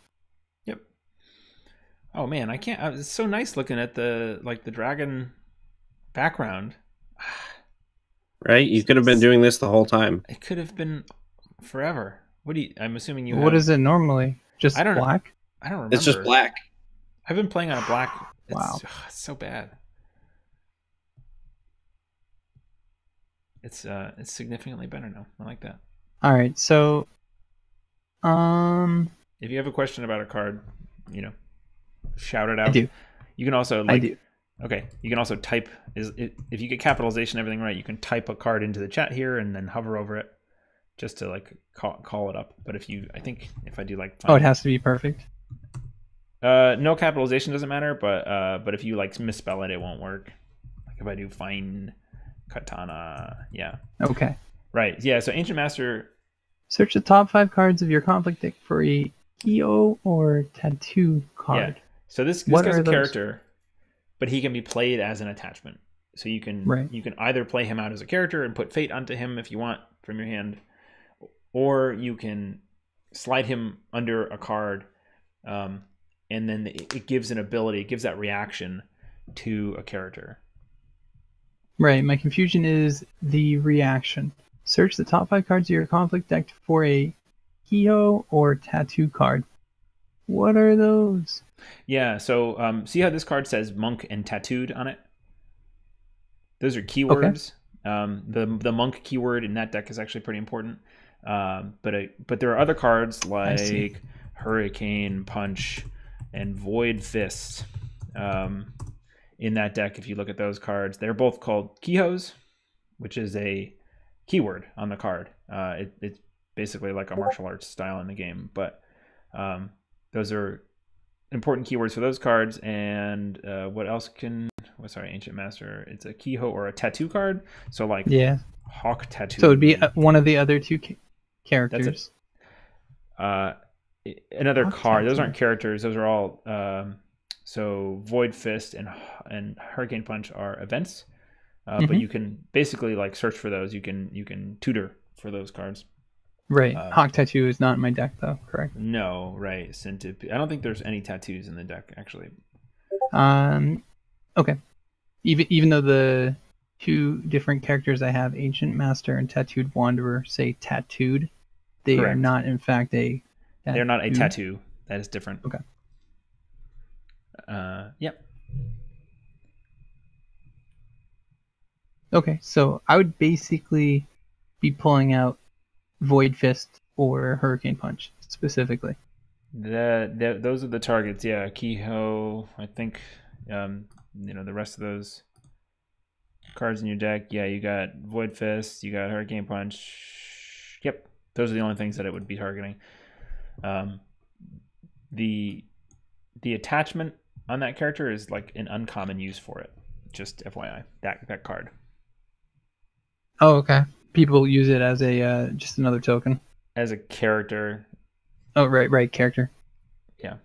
Yep. Oh man, I can't. It's so nice looking at the dragon background. Right? You could have been doing this the whole time. It could have been forever. I'm assuming you What is it normally? Just black? Know. I don't remember. It's just black. I've been playing on a black. Wow. It's so bad. It's significantly better now. I like that. All right. So if you have a question about a card, shout it out. I do. You can also I do. Okay, you can also type, if you get capitalization and everything right, you can type a card into the chat here and then hover over it just to like call it up. But I think if I do like... Oh, it has to be perfect? No capitalization doesn't matter, but if you like misspell it, it won't work. Like if I do fine katana, yeah. Okay. Right, yeah, so Ancient Master... Search the top 5 cards of your conflict deck for a Kyo or Tattoo card. Yeah, so this guy's a character... But he can be played as an attachment. So you can either play him out as a character and put fate onto him if you want from your hand, or you can slide him under a card, and then it gives an ability, it gives that reaction to a character. Right. My confusion is the reaction. Search the top 5 cards of your conflict deck for a Kyo or Tattoo card. What are those? Yeah, so see how this card says monk and tattooed on it? Those are keywords. Okay. The monk keyword in that deck is actually pretty important. But there are other cards like Hurricane Punch and Void Fist in that deck. If you look at those cards, they're both called Kihos, which is a keyword on the card. It's basically like a martial arts style in the game, but those are important keywords for those cards. And what else can Ancient Master. It's a Kiho or a tattoo card. So like Yeah. Hawk Tattoo. So it'd be one of the other two characters. Another Hawk card. Those Tattoo. aren't characters. Those are all. So Void Fist and Hurricane Punch are events. But you can basically like search for those. You can tutor for those cards. Right. Hawk Tattoo is not in my deck though, correct? No, right. I don't think there's any tattoos in the deck actually. Okay. Even though the two different characters I have, Ancient Master and Tattooed Wanderer, say tattooed, they Correct. are not in fact a tattoo. They're not a tattoo. That is different. Okay. Yep. Okay, so I would basically be pulling out Void Fist or Hurricane Punch specifically. Those are the targets. Yeah, Kiho. I think the rest of those cards in your deck. Yeah, you got Void Fist. You got Hurricane Punch. Yep, those are the only things that it would be targeting. The attachment on that character is like an uncommon use for it. Just FYI, that card. Oh, okay. People use it as a just another token. As a character. Oh, right, character. Yeah.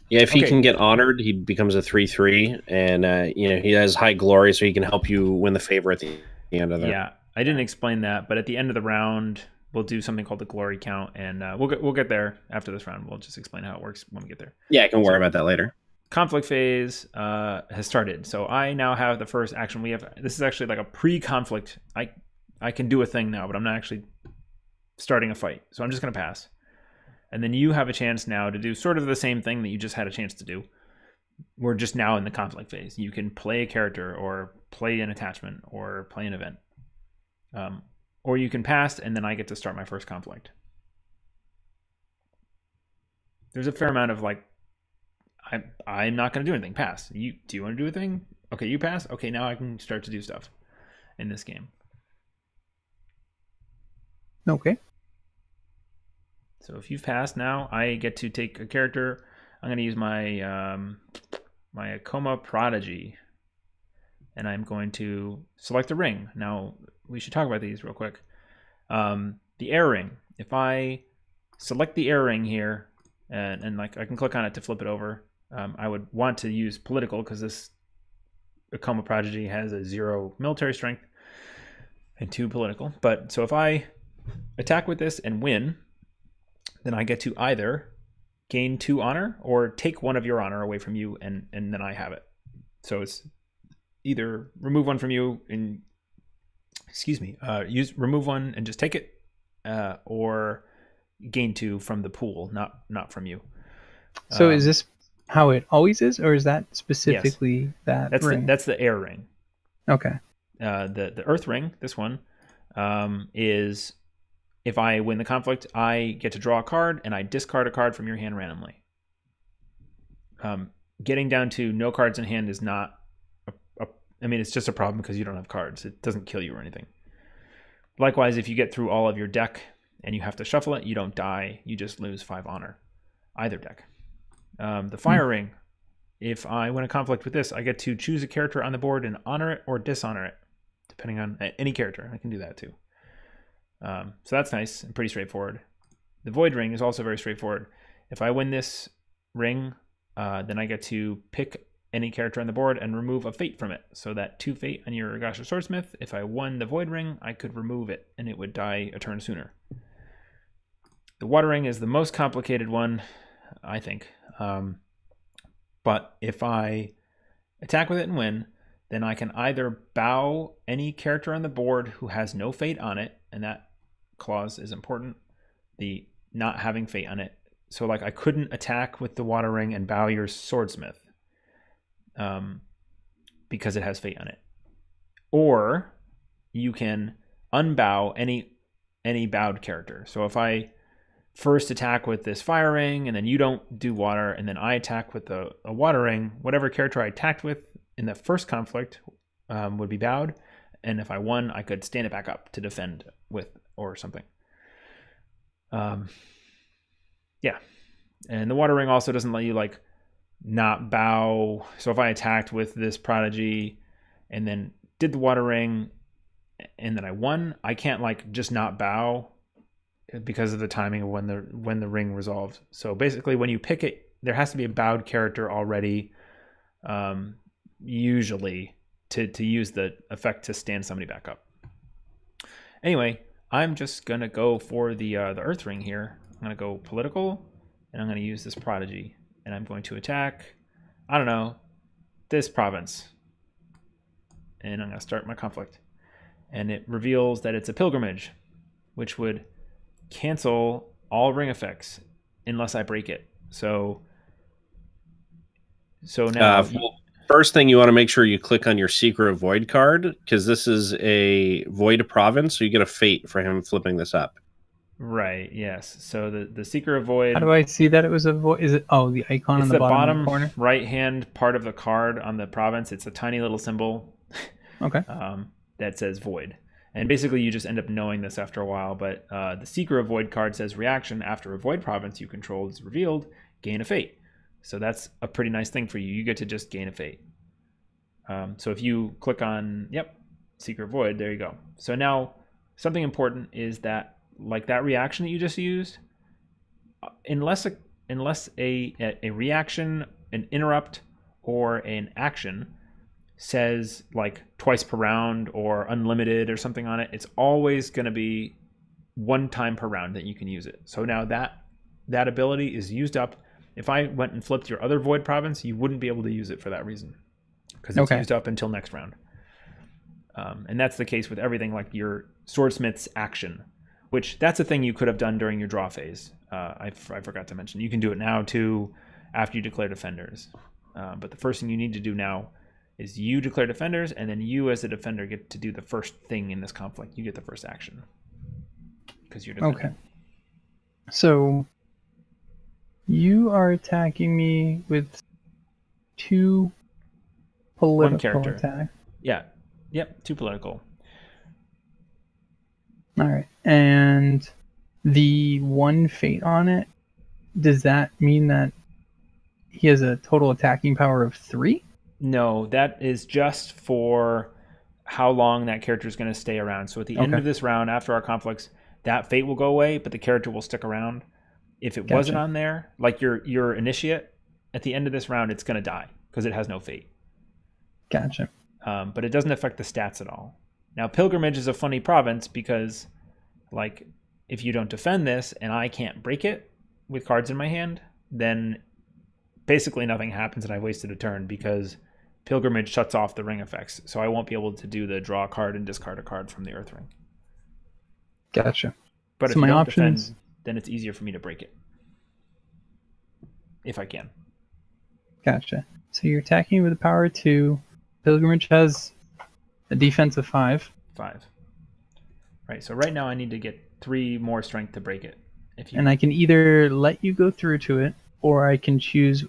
Yeah, if he can get honored, he becomes a 3/3, and he has high glory, so he can help you win the favor at the end of the. Yeah, I didn't explain that, but at the end of the round, we'll do something called the glory count, and we'll get there after this round. We'll just explain how it works when we get there. Yeah, I can worry about that later. Conflict phase has started, so I now have the first action. This is actually like a pre-conflict. I can do a thing now, but I'm not actually starting a fight, so I'm just going to pass. And then you have a chance now to do sort of the same thing that you just had a chance to do. We're just now in the conflict phase. You can play a character or play an attachment or play an event. Or you can pass, and then I get to start my first conflict. There's a fair amount of like, I'm not going to do anything. Pass. Do you want to do a thing? Okay, you pass. Okay, now I can start to do stuff in this game. Okay. So if you've passed now, I get to take a character. I'm going to use my my Akoma Prodigy, and I'm going to select a ring. Now we should talk about these real quick. The air ring. If I select the air ring here, and like I can click on it to flip it over, I would want to use political because this Akoma Prodigy has a 0 military strength and 2 political. But so if I attack with this and win, then I get to either gain 2 honor or take 1 of your honor away from you, and then I have it. So it's either remove 1 from you and remove 1 and just take it, or gain 2 from the pool, not from you. So is this how it always is, or is that specifically that ring? That's the air ring. Okay. The earth ring, this one, is if I win the conflict, I get to draw a card and I discard a card from your hand randomly. Getting down to no cards in hand is not it's just a problem because you don't have cards. It doesn't kill you or anything. Likewise, if you get through all of your deck and you have to shuffle it, you don't die. You just lose 5 honor. Either deck. The fire ring. If I win a conflict with this, I get to choose a character on the board and honor it or dishonor it, depending on any character. I can do that too. So that's nice and pretty straightforward. The void ring is also very straightforward. If I win this ring, then I get to pick any character on the board and remove a fate from it. So that 2 fate on your Gasha Swordsmith, if I won the void ring, I could remove it and it would die a turn sooner. The water ring is the most complicated one, I think. But if I attack with it and win, then I can either bow any character on the board who has no fate on it, and that clause is important, the not having fate on it. So like I couldn't attack with the water ring and bow your swordsmith because it has fate on it. Or you can unbow any bowed character. So if I first attack with this fire ring and then you don't do water, and then I attack with a water ring, whatever character I attacked with in the first conflict would be bowed, and if I won, I could stand it back up to defend with or something. Yeah, and the water ring also doesn't let you like not bow. So if I attacked with this prodigy and then did the water ring and then I won, I can't like just not bow because of the timing of when the ring resolves. So basically when you pick it, there has to be a bowed character already, usually to use the effect to stand somebody back up. Anyway, I'm just gonna go for the Earth Ring here. I'm gonna go political, and I'm gonna use this prodigy, and I'm going to attack, I don't know, this province, and I'm gonna start my conflict. And it reveals that it's a pilgrimage, which would cancel all ring effects unless I break it. So now first thing you want to make sure you click on your Seeker of Void card, because this is a Void province, so you get a fate for him flipping this up. Right, yes. So the Seeker of Void... How do I see that it was a void? Is it... Oh, the icon in the bottom corner? Right-hand part of the card on the province. It's a tiny little symbol okay. That says Void. And basically you just end up knowing this after a while, but the Seeker of Void card says reaction after a Void province you control is revealed, gain a fate. So that's a pretty nice thing for you. You get to just gain a fate. So if you click on, Seeker of Void, there you go. So now something important is that, like that reaction that you just used, unless a reaction, an interrupt, or an action says like twice per round or unlimited or something on it, it's always going to be one time per round that you can use it. So now that ability is used up. If I went and flipped your other Void province, you wouldn't be able to use it for that reason, because it's used up until next round. And that's the case with everything like your Swordsmith's action, which that's a thing you could have done during your draw phase. I forgot to mention. You can do it now too after you declare defenders. But the first thing you need to do now is you declare defenders, and then you as a defender get to do the first thing in this conflict. You get the first action because you're defending. Okay. So you are attacking me with 2 political attacks. Yeah. Yep, 2 political. All right. And the 1 fate on it, does that mean that he has a total attacking power of 3? No, that is just for how long that character is going to stay around. So at the end of this round, after our conflicts, that fate will go away, but the character will stick around. If it wasn't on there, like your initiate, at the end of this round, it's going to die because it has no fate. Gotcha. But it doesn't affect the stats at all. Now, Pilgrimage is a funny province because, like, if you don't defend this and I can't break it with cards in my hand, then basically nothing happens and I wasted a turn because Pilgrimage shuts off the ring effects. So I won't be able to do the draw a card and discard a card from the Earth Ring. Gotcha. But if you don't defend, then it's easier for me to break it. If I can. Gotcha. So you're attacking with a power of 2. Pilgrimage has a defense of 5. 5. Right, so right now I need to get 3 more strength to break it. And I can either let you go through to it, or I can choose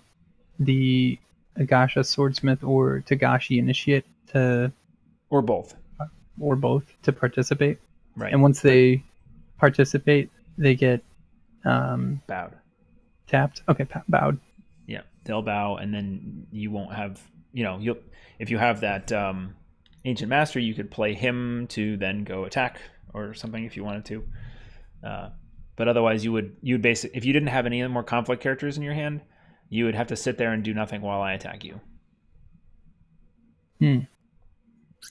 the Agasha Swordsmith or Tagashi Initiate to... Or both. Or both to participate. Right. And once they participate, they get... bowed. Tapped? Okay, bowed. Yeah, they'll bow, and then you won't have... you'll if you have that Ancient Master, you could play him to then go attack or something if you wanted to. But otherwise, you'd basically, if you didn't have any more conflict characters in your hand, you would have to sit there and do nothing while I attack you. And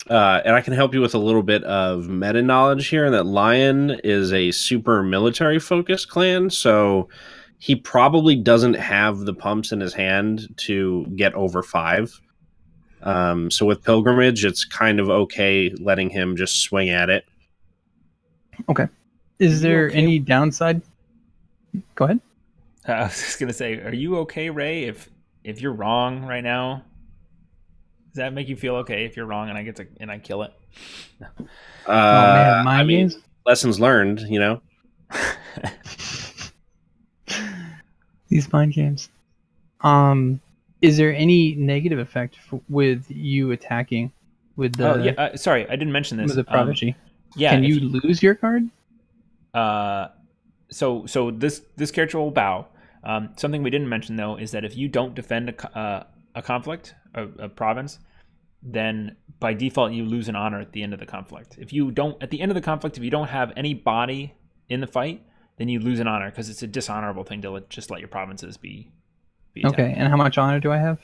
I can help you with a little bit of meta knowledge here. That Lion is a super military focused clan, so he probably doesn't have the pumps in his hand to get over 5. So with Pilgrimage, it's kind of okay letting him just swing at it. Okay. Is there any downside? Go ahead. I was just gonna say, are you okay, Ray? If you're wrong right now, does that make you feel okay if you're wrong and I kill it? Oh man, mind games. Lessons learned, These mind games. Is there any negative effect with you attacking with the? Sorry, I didn't mention this. With the prodigy. Can you lose your card? So this character will bow. Something we didn't mention though is that if you don't defend a conflict, a province, then by default you lose an honor at the end of the conflict. If you don't, at the end of the conflict, if you don't have any body in the fight, then you lose an honor because it's a dishonorable thing to just let your provinces be attacked. Okay, and how much honor do I have?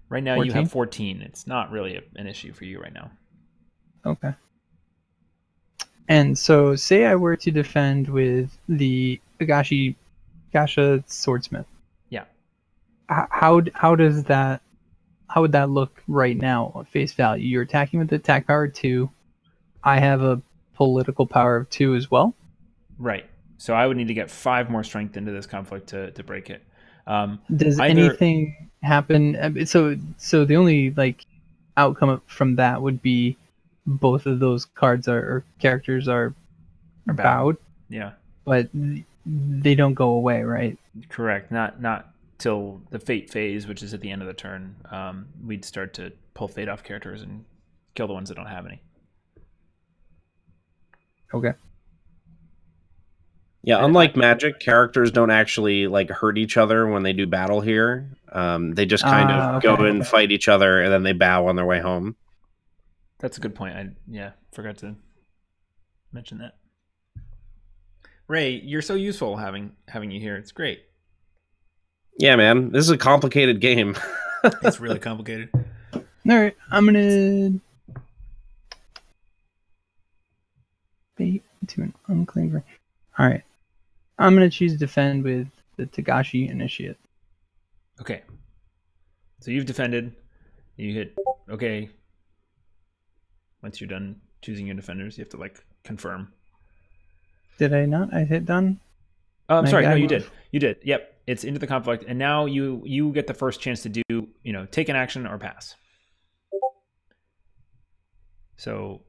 Right now 14? you have 14. It's not really an issue for you right now. Okay. And so, say I were to defend with the Gasha Swordsmith. Yeah. How does that? How would that look right now at face value? You're attacking with the attack power 2. I have a political power of 2 as well. Right. So I would need to get 5 more strength into this conflict to break it. Does anything happen? So the only like outcome from that would be both of those cards or characters are bowed. Yeah. But they don't go away, right? Correct. Not till the fate phase, which is at the end of the turn. We'd start to pull fate off characters and kill the ones that don't have any. Okay. Yeah, unlike Magic, characters don't actually like hurt each other when they do battle here. They just kind of go and fight each other, and then they bow on their way home. That's a good point. I forgot to mention that. Ray, you're so useful having you here. It's great. Yeah, man, this is a complicated game. It's really complicated. All right, I'm gonna bait into an unclaimed ring. All right, I'm gonna choose defend with the Togashi Initiate. Okay. So you've defended. You hit okay. Once you're done choosing your defenders, you have to like confirm. Did I not? I hit done. Oh, I'm sorry. No, you did. You did. Yep. It's into the conflict, and now you get the first chance to do, take an action or pass. So,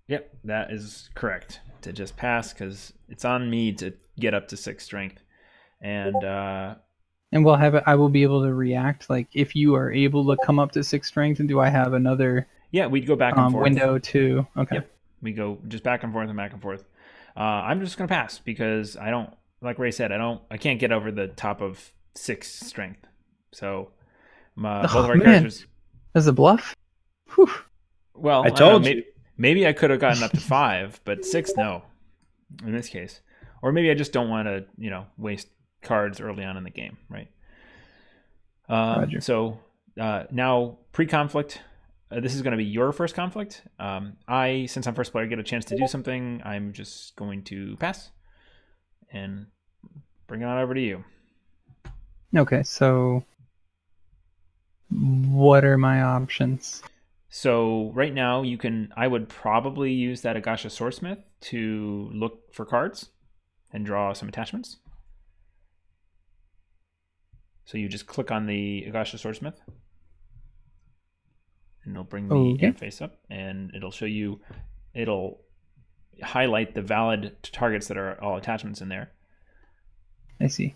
yep, that is correct to just pass because it's on me to get up to 6 strength, and we'll have it. I will be able to react. Like if you are able to come up to 6 strength, and do I have another? Yeah, we'd go back and forth. Window too. Okay. Yep. We go just back and forth and back and forth. I'm just gonna pass because I don't. Like Ray said, I can't get over the top of 6 strength. So both of our characters. That's a bluff. Whew. Well, I told you. Maybe I could have gotten up to 5, but 6, no. In this case, or maybe I just don't want to, waste cards early on in the game, right? So now pre-conflict. This is going to be your first conflict. Since I'm first player, get a chance to do something. I'm just going to pass. And bring it on over to you. Okay, so what are my options? So right now I would probably use that Agasha Swordsmith to look for cards and draw some attachments. So you just click on the Agasha Swordsmith and it'll bring the interface up and it'll highlight the valid targets that are all attachments in there. I see.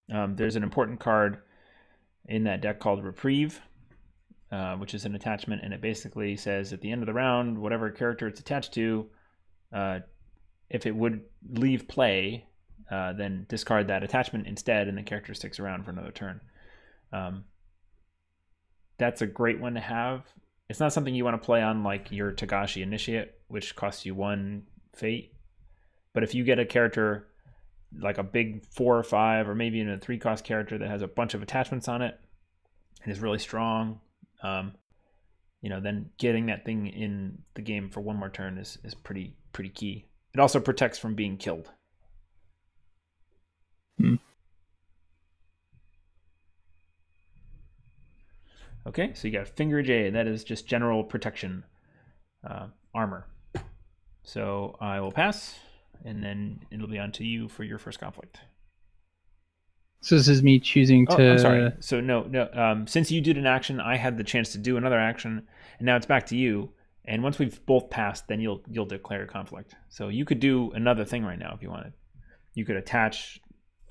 There's an important card in that deck called Reprieve, which is an attachment, and it basically says at the end of the round, whatever character it's attached to, if it would leave play, then discard that attachment instead, and the character sticks around for another turn. That's a great one to have. It's not something you want to play on like your Togashi Initiate, which costs you 1 fate. But if you get a character like a big 4 or 5, or maybe even a 3-cost character that has a bunch of attachments on it and is really strong, then getting that thing in the game for 1 more turn is pretty key. It also protects from being killed. Okay, so you got Finger Jade. That is just general protection armor. So I will pass, and then it'll be on to you for your first conflict. So this is me choosing to... I'm sorry. So no. Since you did an action, I had the chance to do another action, and now it's back to you. And once we've both passed, then you'll declare a conflict. So you could do another thing right now if you wanted. You could attach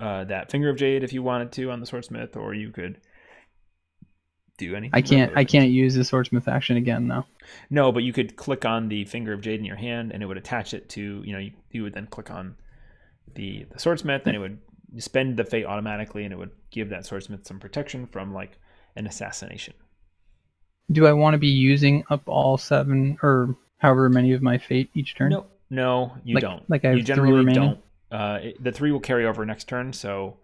that Finger of Jade if you wanted to on the Swordsmith, or you could do anything. I can't use the swordsmith action again though. No, but you could click on the Finger of Jade in your hand, and it would attach it to, you would then click on the swordsmith, and it would spend the fate automatically, and it would give that swordsmith some protection from like an assassination. Do I want to be using up all 7 or however many of my fate each turn? No, you don't. Like I have you generally 3 remaining? don't. The 3 will carry over next turn, so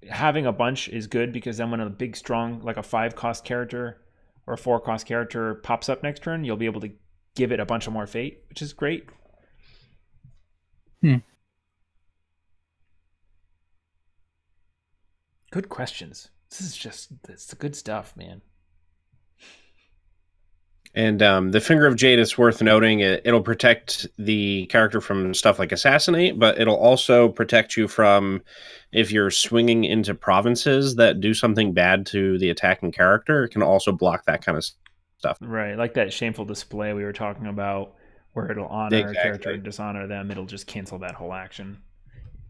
having a bunch is good, because then when a big strong, like a 5-cost character or a 4-cost character pops up next turn, you'll be able to give it a bunch of more fate, which is great. Good questions. It's the good stuff, man. And the Finger of Jade, is worth noting, it'll protect the character from stuff like Assassinate, but it'll also protect you from, if you're swinging into provinces that do something bad to the attacking character, it can also block that kind of stuff. Right, like that Shameful Display we were talking about, where it'll honor a character and dishonor them. It'll just cancel that whole action.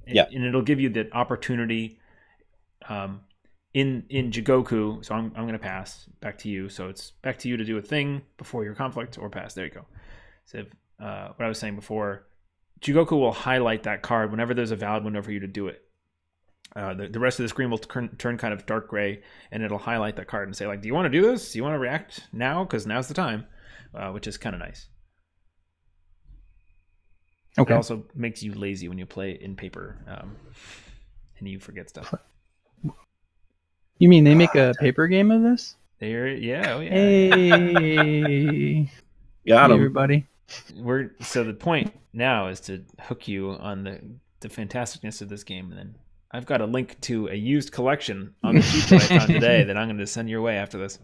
And it'll give you the opportunity in Jigoku. So I'm going to pass back to you. So it's back to you to do a thing before your conflict, or pass. There you go. So what I was saying before, Jigoku will highlight that card whenever there's a valid window for you to do it. The rest of the screen will turn kind of dark gray, and it'll highlight that card and say, like, do you want to do this? Do you want to react now? Because now's the time, which is kind of nice. Okay. It also makes you lazy when you play it in paper, and you forget stuff. You mean they make a paper game of this? Yeah. Hey, got him, everybody. So the point now is to hook you on the fantasticness of this game, and then I've got a link to a used collection on the sheet that I found today that I'm going to send your way after this.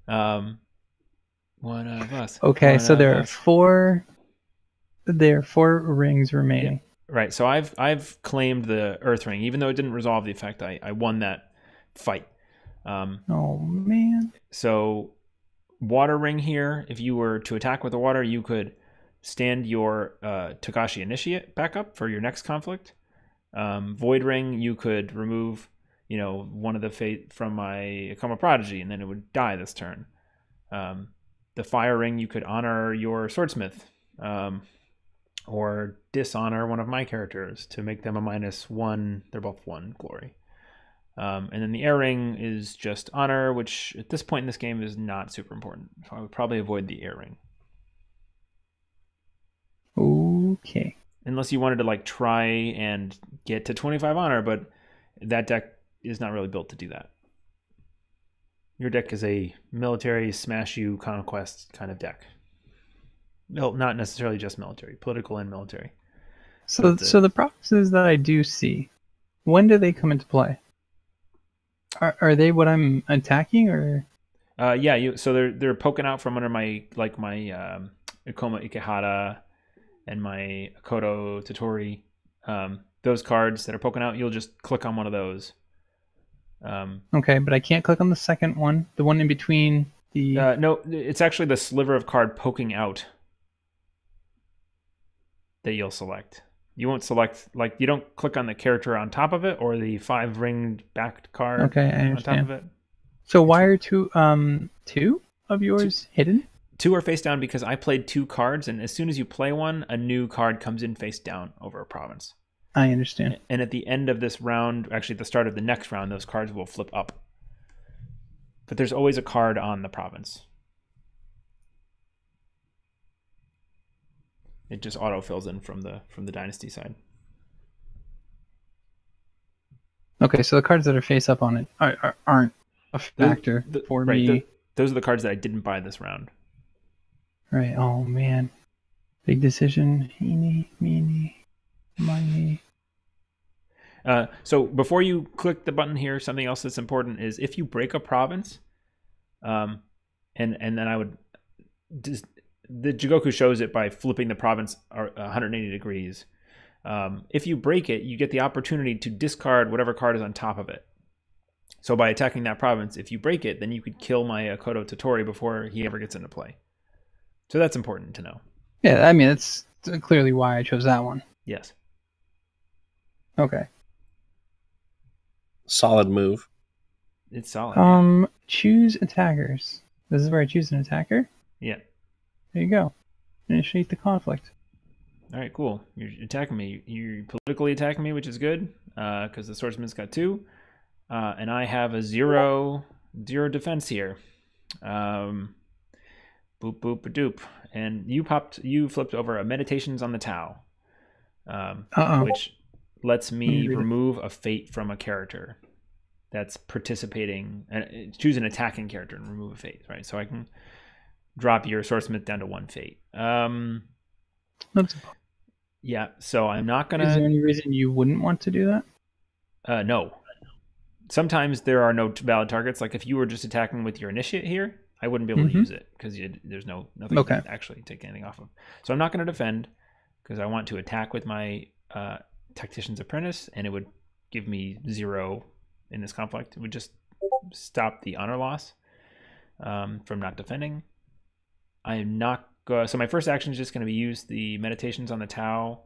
One of us. Okay, so there are 4 rings remaining. Yeah. Right. So I've claimed the Earth Ring, even though it didn't resolve the effect. I won that fight. Oh man. So Water Ring here, if you were to attack with the water, you could stand your Togashi Initiate back up for your next conflict. Void Ring, you could remove, one of the fate from my Akama Prodigy, and then it would die this turn. The Fire Ring, you could honor your Swordsmith, or dishonor one of my characters to make them a -1. They're both 1 glory. And then the Air Ring is just honor, which at this point in this game is not super important. So I would probably avoid the Air Ring. Okay. Unless you wanted to like try and get to 25 honor, but that deck is not really built to do that. Your deck is a military smash you conquest kind of deck. No, not necessarily just military, political and military. So the proxies that I do see, when do they come into play? Are they what I'm attacking, or? So they're poking out from under my Ikoma Ikehara and my Akodo Totori. Those cards that are poking out, you'll just click on one of those. Okay, but I can't click on the second one, the one in between the. No, it's actually the sliver of card poking out that you'll select. You won't select, you don't click on the character on top of it or the 5 ringed backed card I understand. on top of it. So why are two of yours hidden? 2 are face down because I played 2 cards, and as soon as you play one, a new card comes in face down over a province. I understand. And at the end of this round, actually at the start of the next round, those cards will flip up. But there's always a card on the province. It just auto fills in from the dynasty side. Okay, so the cards that are face up on it aren't a factor for me. Those are the cards that I didn't buy this round. Right. Oh man, big decision. Eeny, meeny, miny. So before you click the button here, something else that's important is if you break a province, and then I would just. The Jigoku shows it by flipping the province 180 degrees. If you break it, you get the opportunity to discard whatever card is on top of it. So by attacking that province, if you break it, then you could kill my Akodo Totori before he ever gets into play. So that's important to know. Yeah, I mean, that's clearly why I chose that one. Yes. Okay. Solid move. It's solid. Choose attackers. This is where I choose an attacker. Yeah. There you go. Initiate the conflict. All right, cool. You're attacking me. You're politically attacking me, which is good because the swordsman's got 2, and I have a 0 defense here. Boop boop a doop, and you flipped over a Meditations on the Tau, which lets me remove a fate from a character that's participating, and choose an attacking character and remove a fate. Right, so I can drop your swordsmith down to 1 fate. Yeah, so I'm not gonna. Is there any reason you wouldn't want to do that? No. Sometimes there are no valid targets. Like if you were just attacking with your initiate here, I wouldn't be able to use it because there's nothing you can actually take anything off of. So I'm not going to defend because I want to attack with my Tactician's Apprentice, and it would give me 0 in this conflict. It would just stop the honor loss from not defending. I am not. So my first action is just going to be use the Meditations on the Tau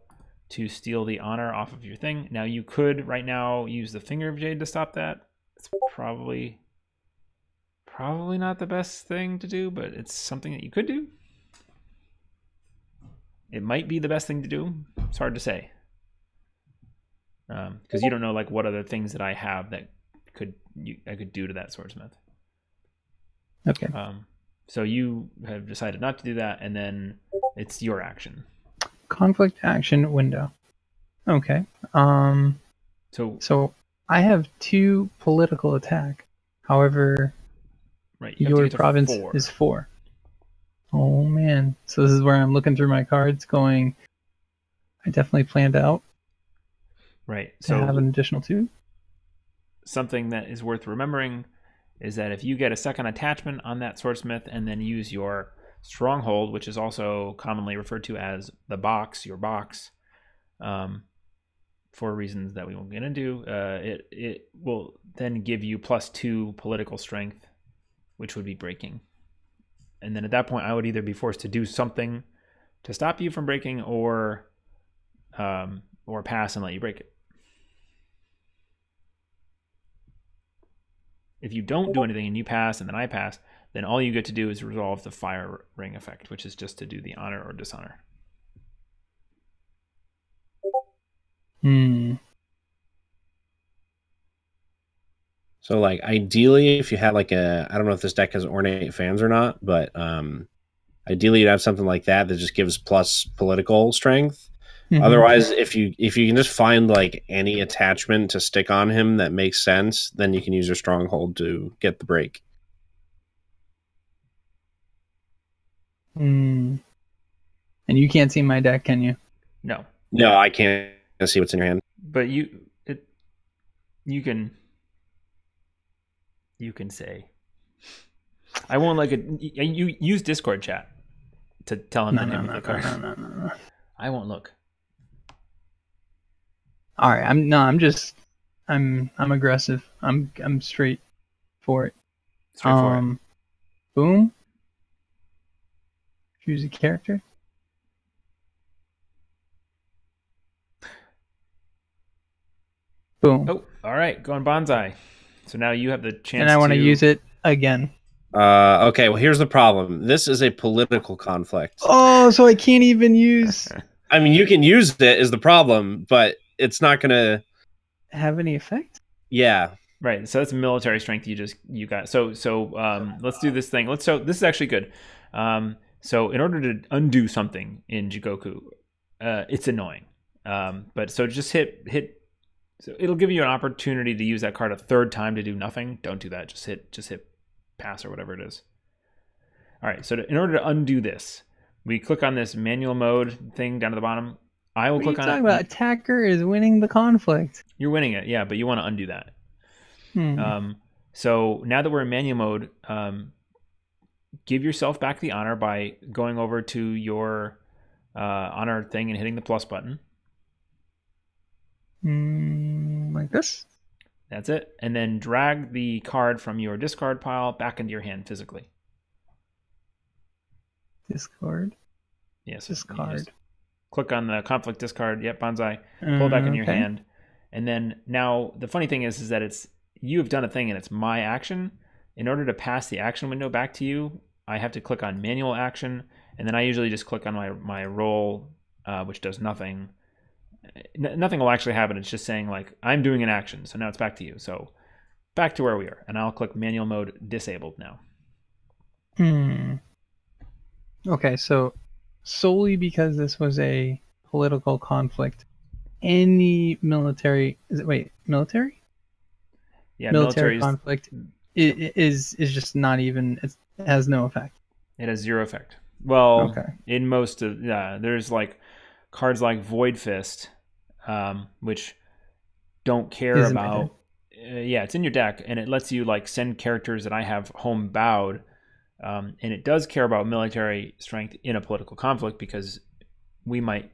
to steal the honor off of your thing. Now you could right now use the Finger of Jade to stop that. It's probably not the best thing to do, but it's something that you could do. It might be the best thing to do. It's hard to say because you don't know like what other things that I have that I could do to that swordsmith. Okay. So you have decided not to do that, and then it's your action. Conflict action window. Okay. So I have 2 political attack. However, right, your province is 4. Oh man. So this is where I'm looking through my cards going, I definitely planned out. Right. So have an additional 2. Something that is worth remembering is that if you get a second attachment on that swordsmith and then use your stronghold, which is also commonly referred to as the box, your box, for reasons that we won't get into, it will then give you +2 political strength, which would be breaking. And then at that point, I would either be forced to do something to stop you from breaking, or pass and let you break it. If you don't do anything and you pass and then I pass, then all you get to do is resolve the fire ring effect, which is just to do the honor or dishonor. So like ideally, if you had like I don't know if this deck has ornate fans or not, but ideally you'd have something like that just gives plus political strength. Otherwise, if you can just find like any attachment to stick on him that makes sense, then you can use your stronghold to get the break. And you can't see my deck, can you? No. No, I can't see what's in your hand. But you can say. I won't like it. You use Discord chat to tell him the name of the card. No. I won't look. All right, I'm aggressive. I'm straight for it. Boom. Choose a character. Boom. Oh, all right, go on Bonsai. So now you have the chance. And I want to use it again. Okay, well here's the problem. This is a political conflict. Oh, so I can't even use. I mean, you can use it is the problem, but it's not gonna have any effect. Yeah. Right. So that's military strength you got. So let's do this thing. So this is actually good. So in order to undo something in Jigoku, it's annoying. But so just hit. So it'll give you an opportunity to use that card a third time to do nothing. Don't do that. Just hit pass or whatever it is. All right. So in order to undo this, we click on this manual mode thing down at the bottom. I will click on it. Talking about attacker is winning the conflict. You're winning it, yeah, but you want to undo that. So now that we're in manual mode, give yourself back the honor by going over to your honor thing and hitting the plus button. Like this? That's it. And then drag the card from your discard pile back into your hand physically. Discard? Yes. Discard. Click on the conflict discard. Yep, Bonsai. Pull it back in your hand. And then now the funny thing is that you have done a thing and it's my action, in order to pass the action window back to you, I have to click on manual action, and then I usually just click on my roll, which does nothing. Nothing will actually happen. It's just saying like, I'm doing an action, so now it's back to you. So back to where we are, and I'll click manual mode disabled now. Okay, so solely because this was a political conflict, any military military? Yeah, military conflict is just not even. It has no effect. It has zero effect. Well, Okay. in most of there's like cards like Void Fist, which don't care Is in my about. Yeah, it's in your deck, and it lets you like send characters that I have home bowed, and it does care about military strength in a political conflict, because we might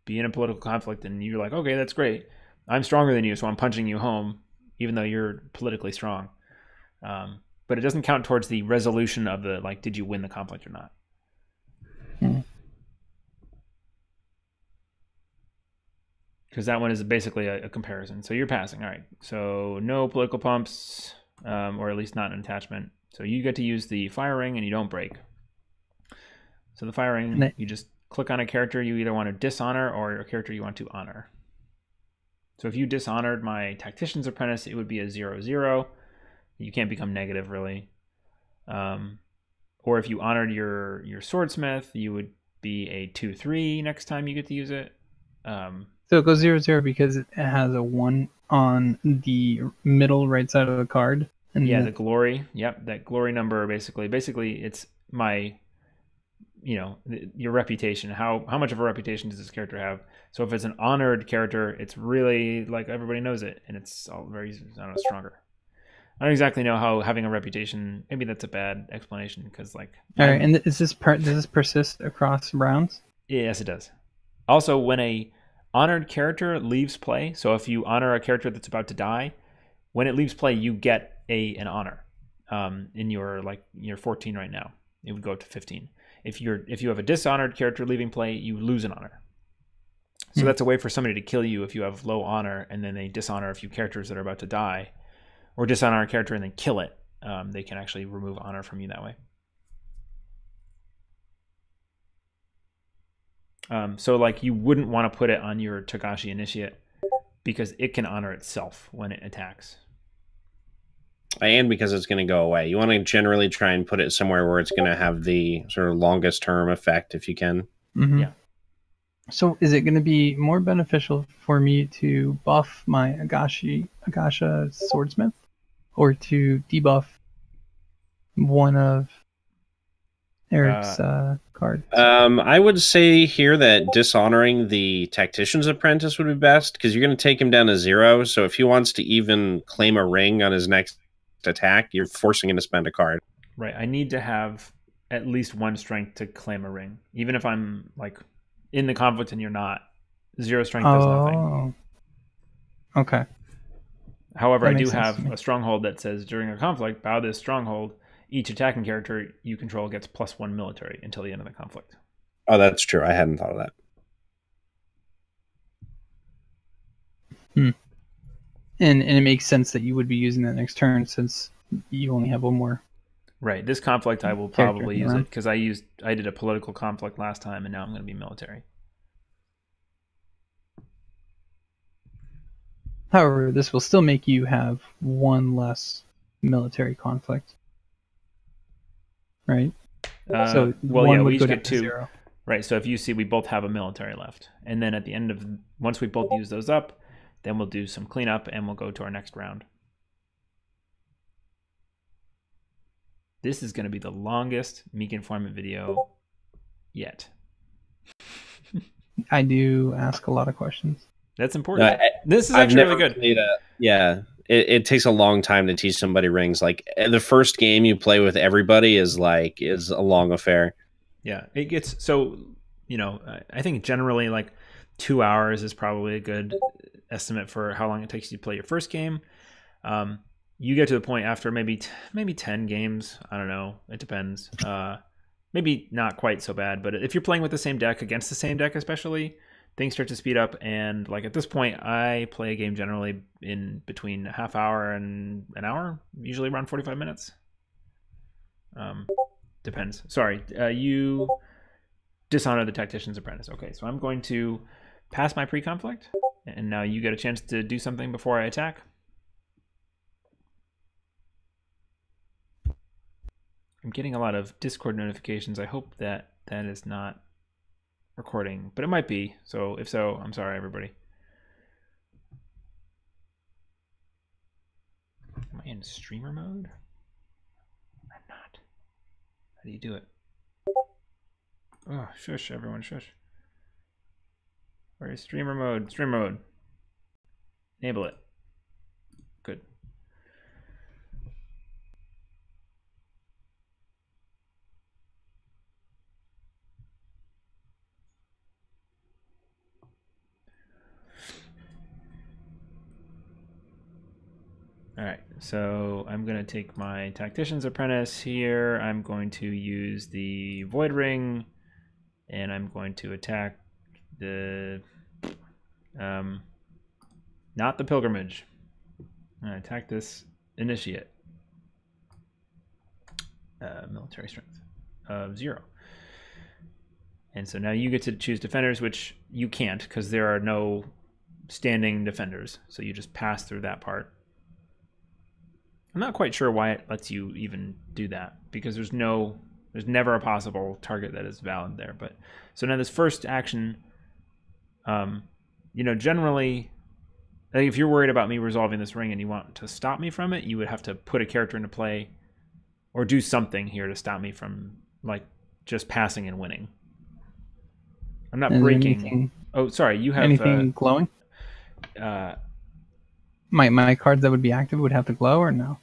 be in a political conflict, and you're like, okay, that's great. I'm stronger than you, so I'm punching you home, even though you're politically strong. But it doesn't count towards the resolution of the like, did you win the conflict or not? Because that one is basically a comparison. So you're passing. All right. So no political pumps, or at least not an attachment. So you get to use the fire ring and you don't break. So the fire ring, you just click on a character you either want to dishonor or a character you want to honor. So if you dishonored my Tactician's Apprentice, it would be a 0/0. You can't become negative, really. Or if you honored your Swordsmith, you would be a 2/3 next time you get to use it. So it goes 0/0 because it has a 1 on the middle right side of the card. And yeah, the glory. Yep, that glory number basically it's my, your reputation. How much of a reputation does this character have? So if it's an honored character, it's really like everybody knows it, and it's all very, stronger. I don't exactly know how having a reputation. Maybe that's a bad explanation, because like. All right, and does this persist across rounds? Yes, it does. Also, when a honored character leaves play, so if you honor a character that's about to die, when it leaves play, you get an honor. In your 14 right now, it would go up to 15. If you have a dishonored character leaving play, you lose an honor. So that's a way for somebody to kill you if you have low honor, and then they dishonor a few characters that are about to die, or dishonor a character and then kill it. They can actually remove honor from you that way. So like you wouldn't want to put it on your Togashi Initiate, because it can honor itself when it attacks. And because it's going to go away. You want to generally try and put it somewhere where it's going to have the sort of longest term effect if you can. Mm-hmm. Yeah. So is it going to be more beneficial for me to buff my Agasha Swordsmith, or to debuff one of Eric's cards? I would say here that dishonoring the Tactician's Apprentice would be best, because you're going to take him down to 0. So if he wants to even claim a ring on his next attack, you're forcing him to spend a card. Right. I need to have at least 1 strength to claim a ring, even if I'm like in the conflict and you're not. 0 strength does nothing. Okay. However, I do have a stronghold that says during a conflict, bow this stronghold. Each attacking character you control gets +1 military until the end of the conflict. Oh, that's true. I hadn't thought of that. And it makes sense that you would be using that next turn, since you only have 1 more. Right. This conflict, I will probably use it, because I did a political conflict last time, and now I'm going to be military. However, this will still make you have 1 less military conflict. Right? So we each get 2. 0. Right, so if you see, we both have a military left. And then at the end of, once we both use those up, then we'll do some cleanup and we'll go to our next round. This is going to be the longest Meek Informant video yet. I do ask a lot of questions. That's important. This is actually really good. It takes a long time to teach somebody rings. Like the first game you play with everybody is a long affair. Yeah, it gets so, I think generally like 2 hours is probably a good estimate for how long it takes you to play your first game. You get to the point after maybe 10 games. I don't know. It depends. Maybe not quite so bad, but if you're playing with the same deck against the same deck, especially, things start to speed up, and like at this point, I play a game generally in between a half hour and an hour, usually around 45 minutes. Depends. Sorry, you dishonor the tactician's apprentice. Okay, so I'm going to pass my pre-conflict, and now you get a chance to do something before I attack. I'm getting a lot of Discord notifications. I hope that that is not recording, but it might be. So if so, I'm sorry, everybody. Am I in streamer mode? I'm not. How do you do it? Oh, shush, everyone, shush. Where is streamer mode? Streamer mode. Enable it. Good. All right, so I'm going to take my Tactician's Apprentice here. I'm going to use the Void Ring, and I'm going to attack the, not the Pilgrimage. I'm going to attack this Initiate. Military strength of 0. And so now you get to choose defenders, which you can't because there are no standing defenders. So you just pass through that part. I'm not quite sure why it lets you even do that, because there's never a possible target that is valid there. But so now this first action, you know, generally, like if you're worried about me resolving this ring and you want to stop me from it, you would have to put a character into play or do something here to stop me from like just passing and winning. I'm not breaking. Anything, oh, sorry, you have anything glowing? My cards that would be active would have to glow, or no?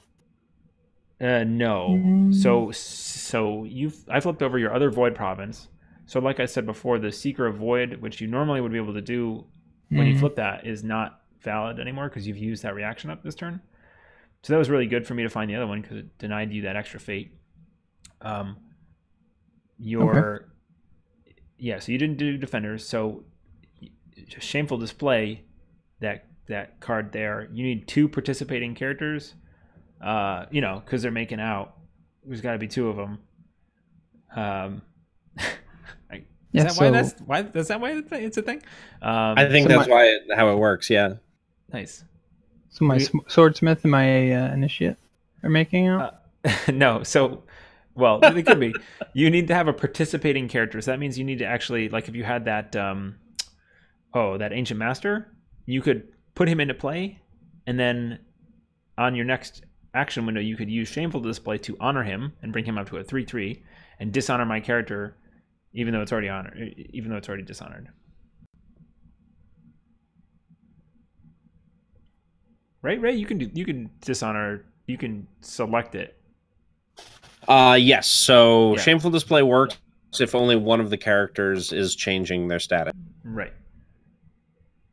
No. So I flipped over your other Void province. So like I said before, the Seeker of Void, which you normally would be able to do when you flip that, is not valid anymore because you've used that reaction up this turn. So that was really good for me to find the other one because it denied you that extra fate. Yeah, so you didn't do defenders. So Shameful Display, that card there, you need 2 participating characters. You know, because they're making out. There's got to be 2 of them. Is that why it's a thing? I think that's how it works. Yeah. Nice. So my swordsmith and my initiate are making out. No. So, well, it could be. You need to have a participating character. So that means you need to actually, like, if you had that, that Ancient Master, you could put him into play, and then on your next action window, you could use Shameful Display to honor him and bring him up to a 3/3, and dishonor my character, even though it's already dishonored. Right, Ray? You can dishonor. You can select it. Yes. So yeah. Shameful Display works if only one of the characters is changing their status. Right.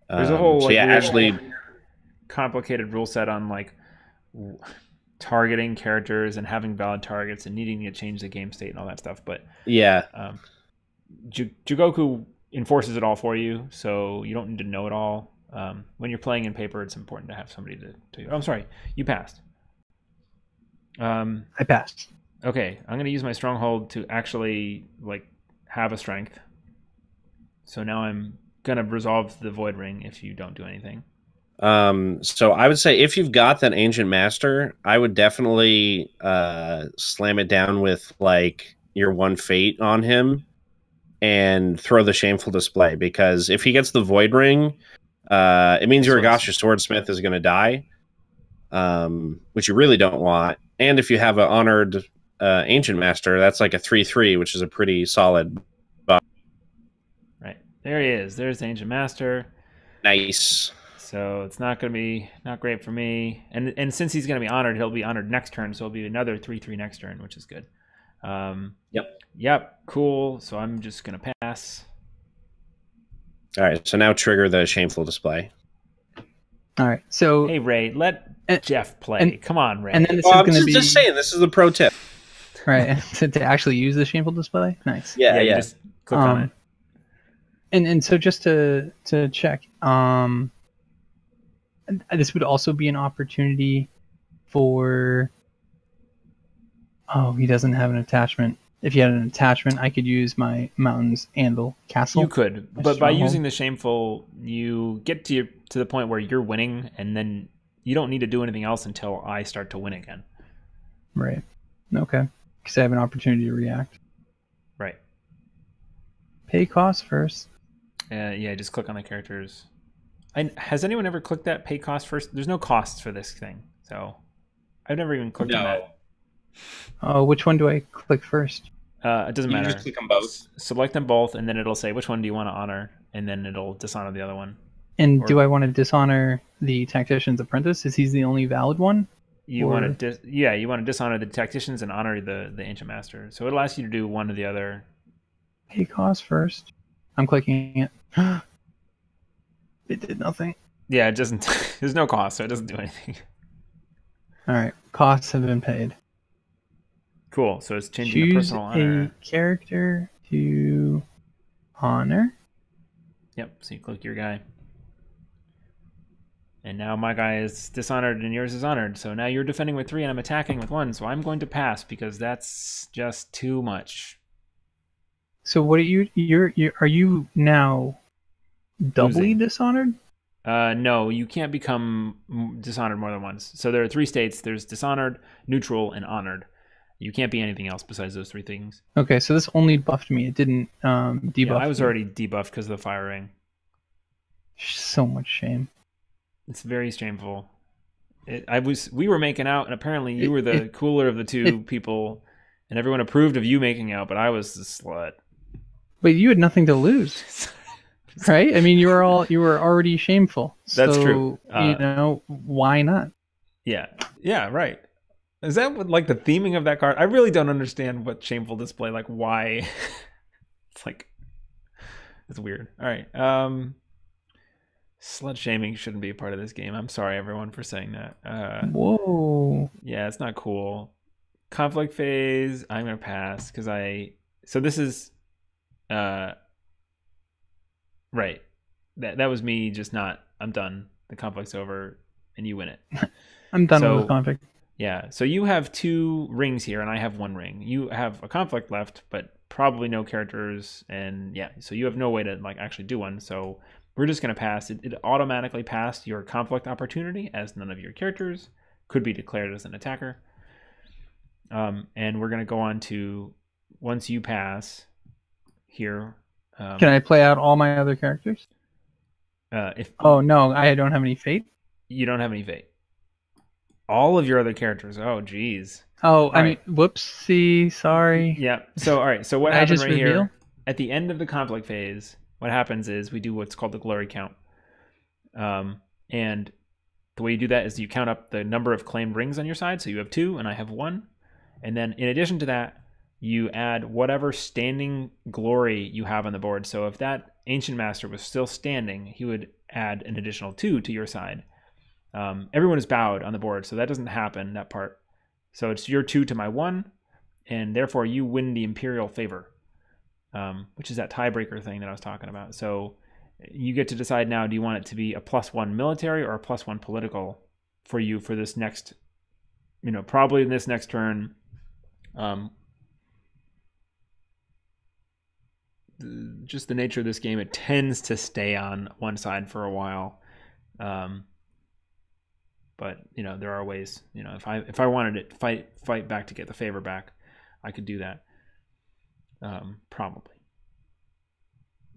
There's a whole actually complicated rule set on like targeting characters and having valid targets and needing to change the game state and all that stuff. But yeah, Jigoku enforces it all for you, so you don't need to know it all. When you're playing in paper, it's important to have somebody to. Oh, I'm sorry, you passed. I passed. Okay, I'm going to use my stronghold to actually like have a strength. So now I'm going to resolve the Void Ring if you don't do anything. So I would say if you've got that Ancient Master, I would definitely slam it down with like your 1 fate on him and throw the Shameful Display, because if he gets the Void Ring, it means your Agasha Swordsmith is going to die, which you really don't want. And if you have an honored Ancient Master, that's like a 3/3, which is a pretty solid buff. Right. There he is. There's the Ancient Master. Nice. So it's not going to be great for me. And since he's going to be honored, he'll be honored next turn, so it'll be another 3/3 next turn, which is good. Yep. Cool. So I'm just going to pass. All right. So now trigger the Shameful Display. All right. So hey, Ray, let Jeff play. Come on, Ray. And then I'm just saying, this is the pro tip. Right. to actually use the Shameful Display. Nice. Yeah. Just click on it. And so just to check, this would also be an opportunity for. Oh, he doesn't have an attachment. If he had an attachment, I could use my Mountains Andal Castle. You could, but by using the Shameful, you get to the point where you're winning, and then you don't need to do anything else until I start to win again. Right. Okay. Because I have an opportunity to react. Right. Pay cost first. Yeah, just click on the characters. Has anyone ever clicked that pay cost first? There's no costs for this thing, so I've never even clicked on that. Oh, which one do I click first? It doesn't matter. You just click on both. Select them both, and then it'll say which one do you want to honor, and then it'll dishonor the other one. And do I want to dishonor the Tactician's Apprentice? Is he the only valid one? You want to you want to dishonor the Tacticians and honor the Ancient Master. So it'll ask you to do one or the other. Pay cost first. I'm clicking it. It did nothing. Yeah, it doesn't. There's no cost, so it doesn't do anything. All right, costs have been paid. Cool. So it's changing the personal honor. Choose a character to honor. Yep. So you click your guy. And now my guy is dishonored and yours is honored. So now you're defending with 3 and I'm attacking with 1. So I'm going to pass because that's just too much. So what are you? Are you now doubly Losing. dishonored? No, you can't become dishonored more than once. So there are 3 states. There's dishonored, neutral, and honored. You can't be anything else besides those 3 things. Okay, so this only buffed me. It didn't debuff. Yeah, I was me. already debuffed because of the fire ring. So much shame. It's very shameful. We were making out, and apparently you were the cooler of the 2 people, and everyone approved of you making out, but I was the slut. But you had nothing to lose, right? I mean, you were already shameful. That's so, true. Why not? Yeah, right. Is that what, like the theming of that card? I really don't understand what shameful display. Like why? It's weird. All right. Slut shaming shouldn't be a part of this game. I'm sorry, everyone, for saying that. Whoa. Yeah, it's not cool. Conflict phase. I'm gonna pass because So this is, right. That was me. Just not. I'm done. The conflict's over, and you win it. I'm done with the conflict. Yeah. So you have 2 rings here, and I have 1 ring. You have a conflict left, but probably no characters, and yeah. So you have no way to actually do one. So we're just going to pass. It automatically passed your conflict opportunity as none of your characters could be declared as an attacker. And we're going to go on to, once you pass here. Can I play out all my other characters? Oh, no, I don't have any fate? You don't have any fate. All of your other characters. Oh, geez. Oh, I mean, whoopsie, sorry. Yeah. So, all right. So what happens right here, at the end of the conflict phase, what happens is we do what's called the glory count. And the way you do that is you count up the number of claimed rings on your side. So you have 2 and I have 1. And then in addition to that, you add whatever standing glory you have on the board. So if that Ancient Master was still standing, he would add an additional 2 to your side. Everyone is bowed on the board, so that doesn't happen, that part. So it's your 2 to my 1, and therefore you win the Imperial favor, which is that tiebreaker thing that I was talking about. So you get to decide now, do you want it to be a +1 military or a +1 political for you for this next, probably in this next turn. Just the nature of this game, it tends to stay on one side for a while. But there are ways. If I wanted to fight back to get the favor back, I could do that. Probably.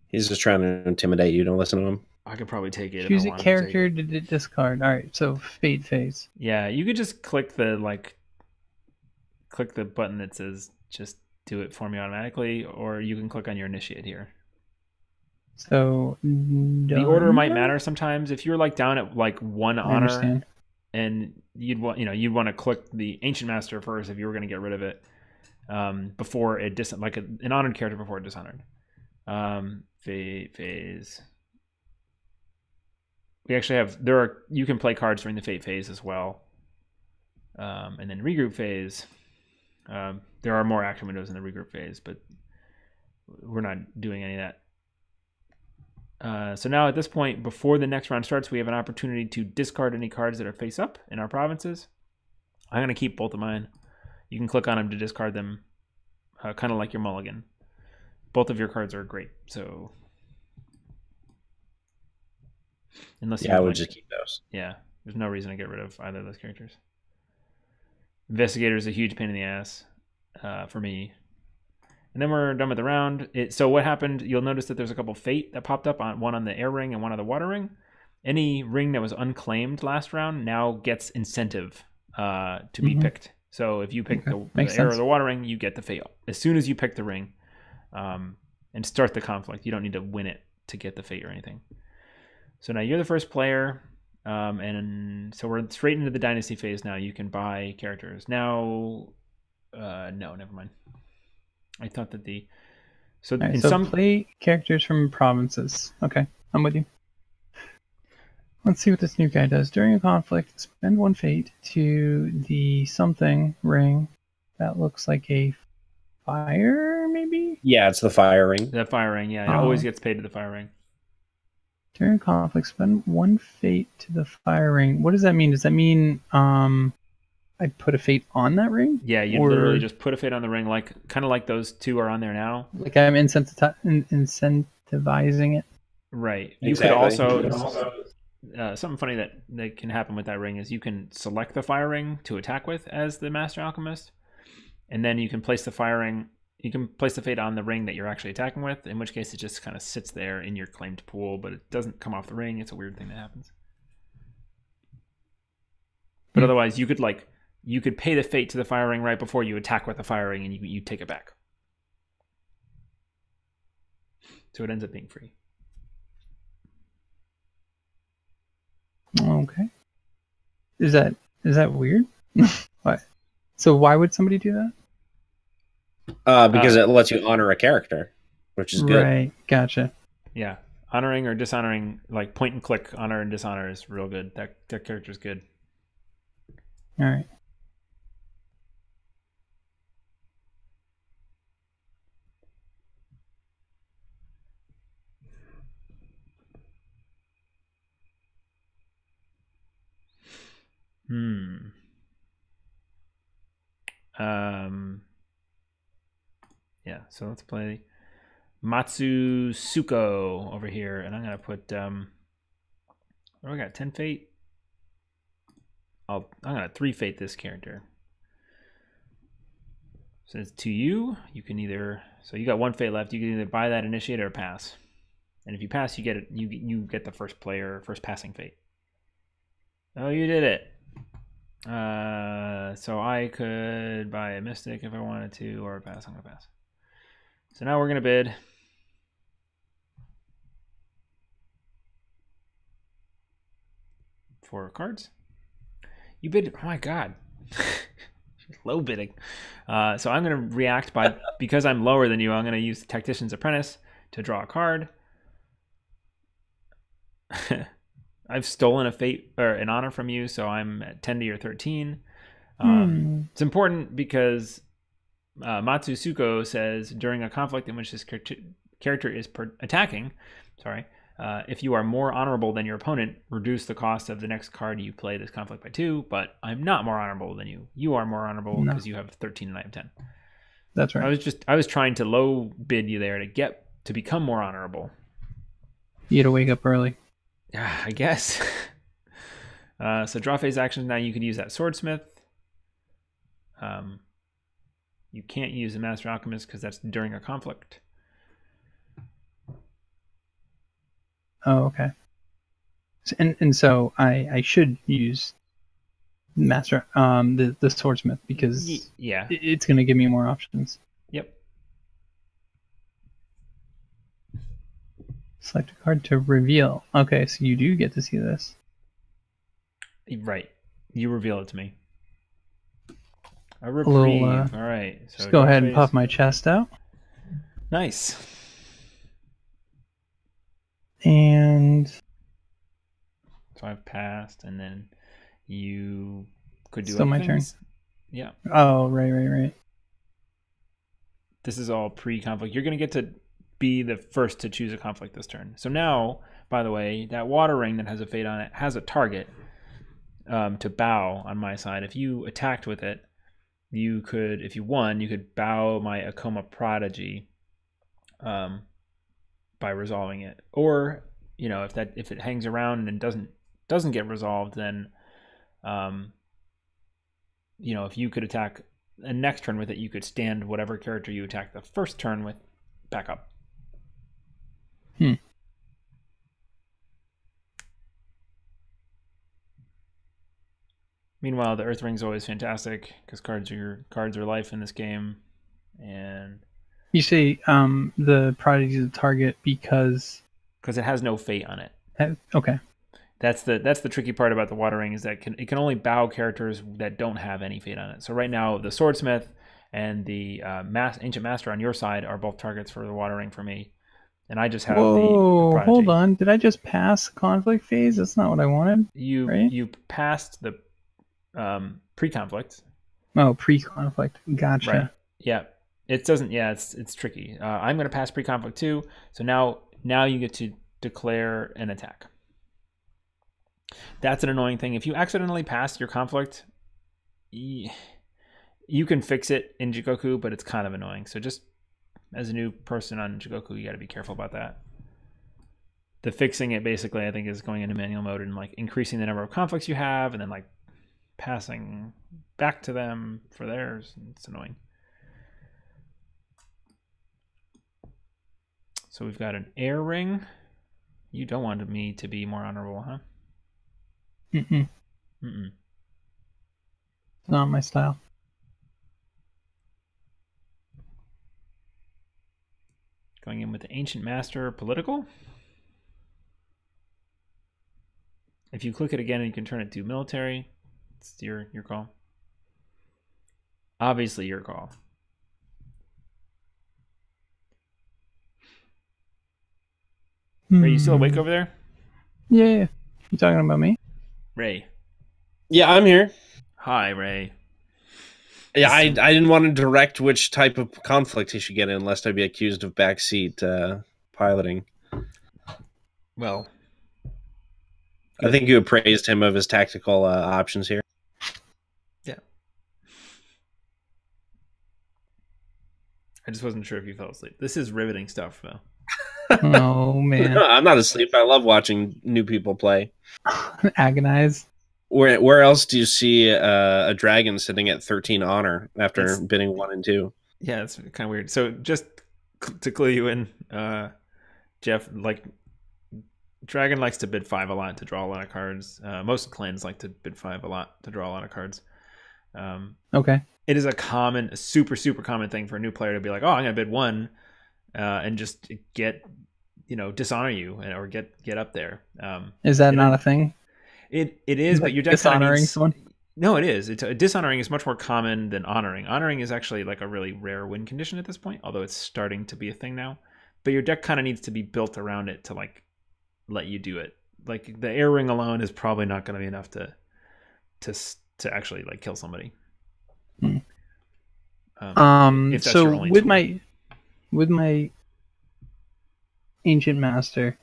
He's just trying to intimidate you. Don't listen to him. I could probably take it. Choose a character to discard. All right, so fate phase. Yeah, you could just click the button that says just do it for me automatically, or you can click on your initiate here. So the order might matter sometimes. If you're down at 1 honor, and you'd want to click the Ancient Master first if you were going to get rid of it before it an honored character before it dishonored. Fate phase. We actually have you can play cards during the fate phase as well, and then regroup phase. There are more action windows in the regroup phase, but we're not doing any of that So now at this point, before the next round starts, we have an opportunity to discard any cards that are face up in our provinces. I'm going to keep both of mine. You can click on them to discard them, kind of like your mulligan. Both of your cards are great, so unless you I would just keep those. Yeah, there's no reason to get rid of either of those characters. Investigator is a huge pain in the ass for me. And then we're done with the round. So what happened, you'll notice that there's a couple fate that popped up, one on the air ring and one on the water ring. Any ring that was unclaimed last round now gets incentive to be picked. So if you pick the air or the water ring, you get the fate as soon as you pick the ring and start the conflict. You don't need to win it to get the fate or anything. So now you're the first player, and so we're straight into the dynasty phase now. You can buy characters. Now, no, never mind. I thought that So play characters from provinces. Okay, I'm with you. Let's see what this new guy does. During a conflict, spend 1 fate to the something ring that looks like a fire, maybe? Yeah, it's the fire ring. The fire ring, yeah. It always gets paid to the fire ring. During conflict, spend 1 fate to the fire ring. What does that mean? Does that mean I put a fate on that ring? Yeah, you literally just put a fate on the ring, kind of like those two are on there now. Like I'm incentivizing it. Right. Exactly. You could also something funny that can happen with that ring is you can select the fire ring to attack with as the Master Alchemist, and then you can place the fire ring. You can place the fate on the ring that you're actually attacking with, in which case it just kind of sits there in your claimed pool, but it doesn't come off the ring. It's a weird thing that happens. But otherwise, you could pay the fate to the fire ring right before you attack with the fire ring, and you take it back. So it ends up being free. Okay. Is that weird? What? So why would somebody do that? Because it lets you honor a character, which is good. Right. Gotcha. Yeah. Honoring or dishonoring, like point and click honor and dishonor is real good. That character's good. All right. Yeah, so let's play Matsusuko over here, and I'm gonna put we got 10 fate. I'm gonna 3 fate this character. So it's to you. You can either you got 1 fate left. You can either buy that initiate or pass. And if you pass, you get it. You get the first passing fate. Oh, you did it. So I could buy a mystic if I wanted to, or pass. I'm gonna pass. So now we're gonna bid. For cards. You bid. Oh my god. Low bidding. So I'm gonna react because I'm lower than you. I'm gonna use the Tactician's Apprentice to draw a card. I've stolen a fate or an honor from you, so I'm at 10 to your 13. It's important because Matsusuko says during a conflict in which this character is attacking, if you are more honorable than your opponent, reduce the cost of the next card you play this conflict by 2. But I'm not more honorable than you. You are more honorable because you have 13 and I have 10. That's right. I was trying to low bid you there to become more honorable. You had to wake up early. Yeah, I guess. So draw phase actions. Now you could use that Swordsmith. You can't use the Master Alchemist because that's during a conflict. Oh, okay. And so I should use Master the Swordsmith because it's going to give me more options. Yep. Select a card to reveal. Okay, so you do get to see this. Right. You reveal it to me. A reprieve. All right. So just go ahead and puff my chest out. Nice. And so I've passed, and then you could do still my turn. Yeah. Oh, right. This is all pre-conflict. You're going to get to be the first to choose a conflict this turn. So now, by the way, that water ring that has a fate on it has a target to bow on my side. If you attacked with it, you could, if you won, you could bow my Akoma Prodigy by resolving it. Or, you know, if it hangs around and doesn't get resolved, then you know, if you could attack a next turn with it, you could stand whatever character you attacked the first turn with back up. Meanwhile, the Earth Ring's always fantastic because cards are life in this game. And you say the Prodigy is a target because it has no fate on it. Okay. That's the tricky part about the Water Ring, is that it can only bow characters that don't have any fate on it. So right now, the Swordsmith and the Ancient Master on your side are both targets for the Water Ring for me, and I just have the Prodigy. Hold on! Did I just pass conflict phase? That's not what I wanted. You passed the pre-conflict. Oh, pre-conflict. Gotcha. Right. Yeah. It doesn't. Yeah, it's tricky. I'm going to pass pre-conflict too. So now you get to declare an attack. That's an annoying thing. If you accidentally pass your conflict, you can fix it in Jigoku, but it's kind of annoying. So just as a new person on Jigoku, you got to be careful about that. The fixing it basically, I think, is going into manual mode and like increasing the number of conflicts you have, and then like passing back to them for theirs. It's annoying. So we've got an air ring. You don't want me to be more honorable, huh? Mm-mm. Mm-mm. It's not my style. Going in with the Ancient Master political. If you click it again, you can turn it to military. It's your call. Obviously your call. Ray, you still awake over there? Yeah. You talking about me? Ray. Yeah, I'm here. Hi, Ray. Yeah, I didn't want to direct which type of conflict he should get in, lest I be accused of backseat piloting. Well, I think you appraised him of his tactical options here. Yeah. I just wasn't sure if you fell asleep. This is riveting stuff, though. Oh, man. I'm not asleep. I love watching new people play. Agonize. Where else do you see a dragon sitting at 13 honor after bidding 1 and 2? Yeah, it's kind of weird. So just to clue you in, Jeff, like dragon likes to bid 5 a lot to draw a lot of cards. Most clans like to bid 5 a lot to draw a lot of cards. Okay. It is a super common thing for a new player to be like, oh, I'm gonna bid 1, and just get, dishonor you or get up there. Is that not a thing? It is, but your deck dishonoring someone. No, it is. Dishonoring is much more common than honoring. Honoring is actually like a really rare win condition at this point, although it's starting to be a thing now. But your deck kind of needs to be built around it to like let you do it. Like the air ring alone is probably not going to be enough to actually like kill somebody. If that's so your only with tool. my Ancient Master,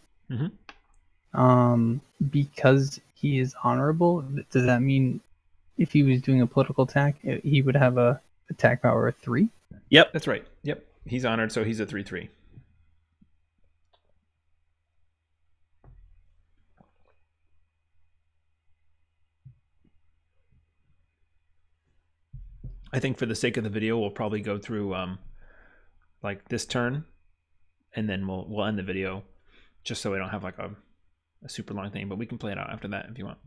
because he is honorable, does that mean if he was doing a political attack, he would have a attack power of 3? Yep, that's right. Yep, he's honored, so he's a 3/3. I think for the sake of the video, we'll probably go through like this turn, and then we'll end the video, just so we don't have like a super long thing. But we can play it out after that if you want.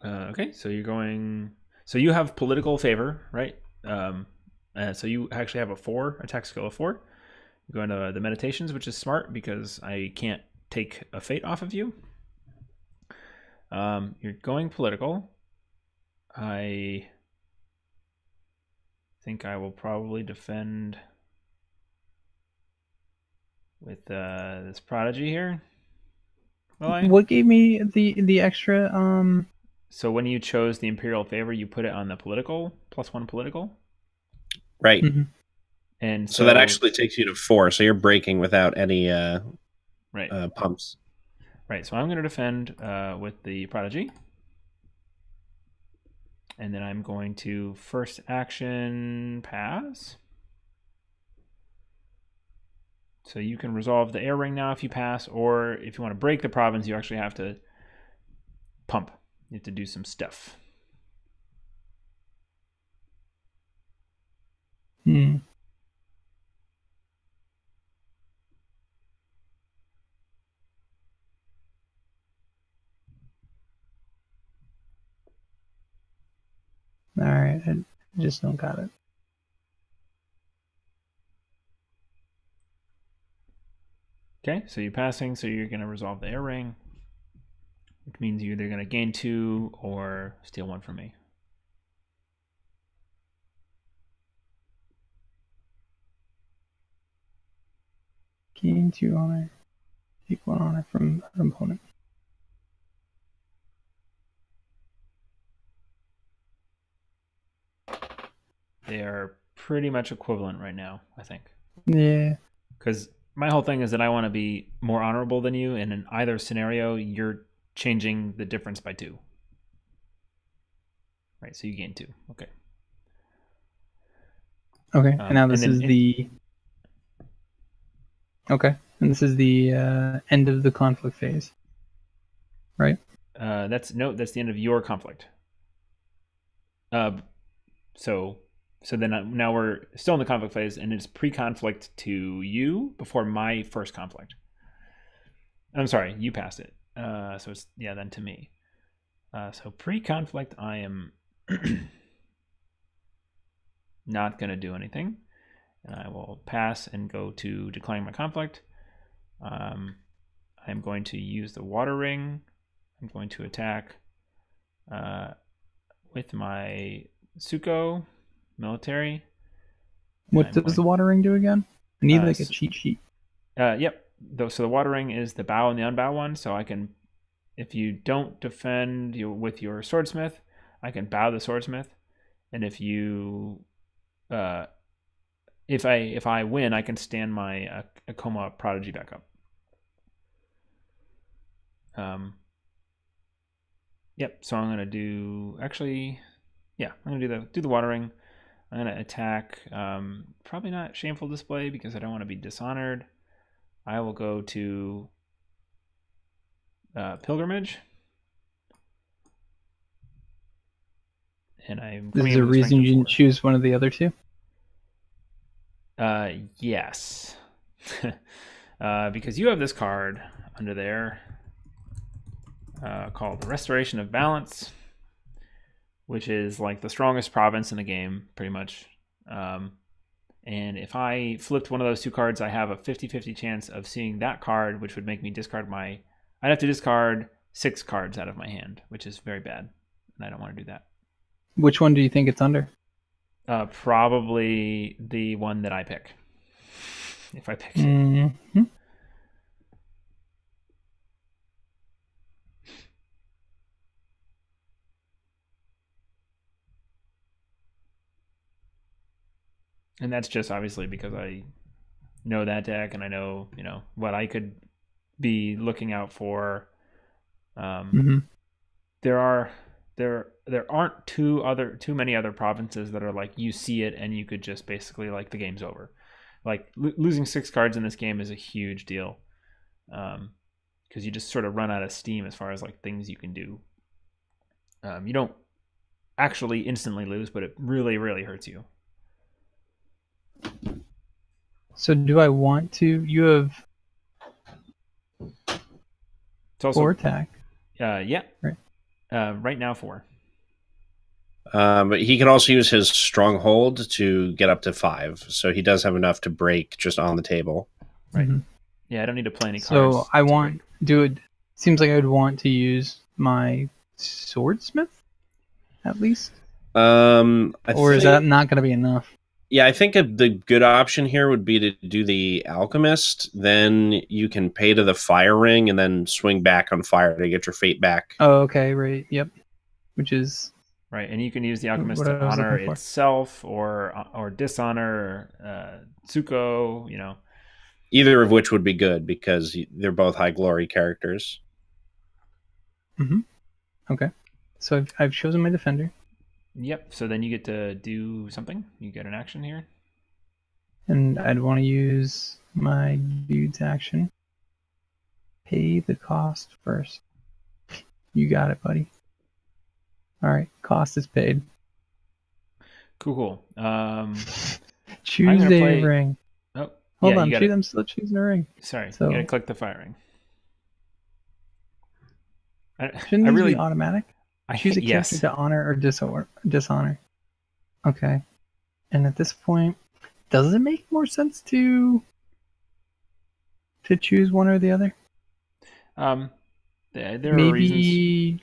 Okay, so you're going. So you have political favor, right? So you actually have a 4 attack skill of 4. You go into the meditations, which is smart because I can't take a fate off of you. You're going political. I think I will probably defend with this prodigy here. What gave me the extra? So when you chose the imperial favor, you put it on the political +1 political. Right. And so that actually takes you to 4. So you're breaking without any pumps. Right. So I'm going to defend with the Prodigy. And then I'm going to first action pass. So you can resolve the air ring now if you pass, or if you want to break the province, you actually have to pump. You have to do some stuff. All right, I just don't got it. Okay, so you're passing, so you're going to resolve the air ring, which means you're either going to gain 2 or steal 1 from me. Gain 2 honor. Take 1 honor from an opponent. They are pretty much equivalent right now, I think. Yeah. Because my whole thing is that I want to be more honorable than you, and in either scenario, you're changing the difference by 2. Right, so you gain 2. Okay. Okay, and now this is the... Okay, and this is the end of the conflict phase, right? That's the end of your conflict. So then now we're still in the conflict phase, and it's pre-conflict to you before my first conflict. I'm sorry, you passed it. So it's then to me. So pre-conflict, I am not going to do anything. And I will pass and go to declaring my conflict. I'm going to use the water ring. I'm going to attack with my Suko military. What does the water ring do again? I need like a cheat sheet. Yep. So the water ring is the bow and the unbow one. So I can, if you don't defend with your swordsmith, I can bow the swordsmith, and if you if I win, I can stand my Akoma Prodigy back up. Yep. So I'm gonna do I'm gonna do the water ring. I'm gonna attack. Probably not Shameful Display because I don't want to be dishonored. I will go to Pilgrimage, and I'm. Is there a reason you didn't choose one of the other 2? Yes. Because you have this card under there called Restoration of Balance, which is like the strongest province in the game, pretty much. And if I flipped one of those 2 cards, I have a 50-50 chance of seeing that card, which would make me discard I'd have to discard 6 cards out of my hand, which is very bad, and I don't want to do that. Which one do you think it's under? Probably the one that I pick. If I pick it. And that's just obviously because I know that deck and I know, what I could be looking out for. There aren't too many other provinces that are like you see it and you could just basically like the game's over. Like losing 6 cards in this game is a huge deal, because you just sort of run out of steam as far as like things you can do. You don't actually instantly lose, but it really, really hurts you. So do I want to? You have it's also 4 attack. Yeah. Right. Right now 4. But he can also use his stronghold to get up to 5. So he does have enough to break just on the table. Right. Yeah, I don't need to play any cards. So I want seems like I would want to use my swordsmith at least. Or is that not going to be enough? Yeah, I think the good option here would be to do the alchemist. Then you can pay to the fire ring and then swing back on fire to get your fate back. Oh, okay, right. Yep. Which is right? And you can use the alchemist What to I was honor looking for. itself or dishonor Tsuko. You know, Either of which would be good because they're both high glory characters. Okay. So I've chosen my defender. Yep. So then you get to do something. You get an action here. And I'd want to use my dude's action. Pay the cost first. You got it, buddy. Alright, cost is paid. Cool. Choose a ring. Oh, Hold yeah, on, I'm still choosing a ring. Sorry, So- you gotta click the firing. Shouldn't these be automatic? I Choose a character yes. to honor or dishonor. Okay. And at this point, does it make more sense to choose one or the other? There are reasons. Maybe.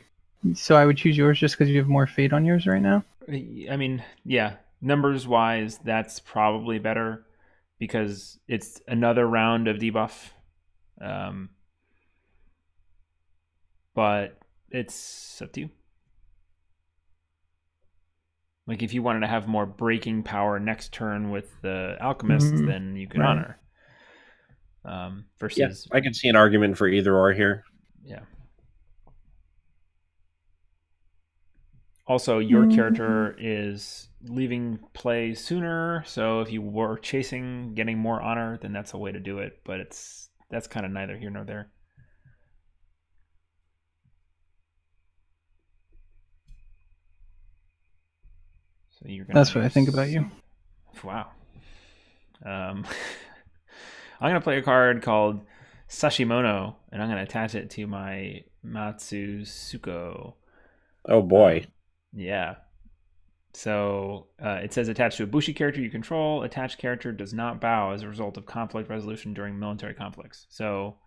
So I would choose yours just because you have more fate on yours right now. I mean, yeah, numbers wise, that's probably better because it's another round of debuff. But it's up to you. Like if you wanted to have more breaking power next turn with the alchemist, then you can honor. Versus, I can see an argument for either or here. Yeah. Also, your character is leaving play sooner, so if you were chasing getting more honor, then that's a way to do it. But that's kind of neither here nor there. So that's what I think about you. Wow. I'm gonna play a card called Sashimono, and I'm gonna attach it to my Matsusuko. Oh boy. Yeah. So it says attached to a Bushi character you control. Attached character does not bow as a result of conflict resolution during military conflicts. So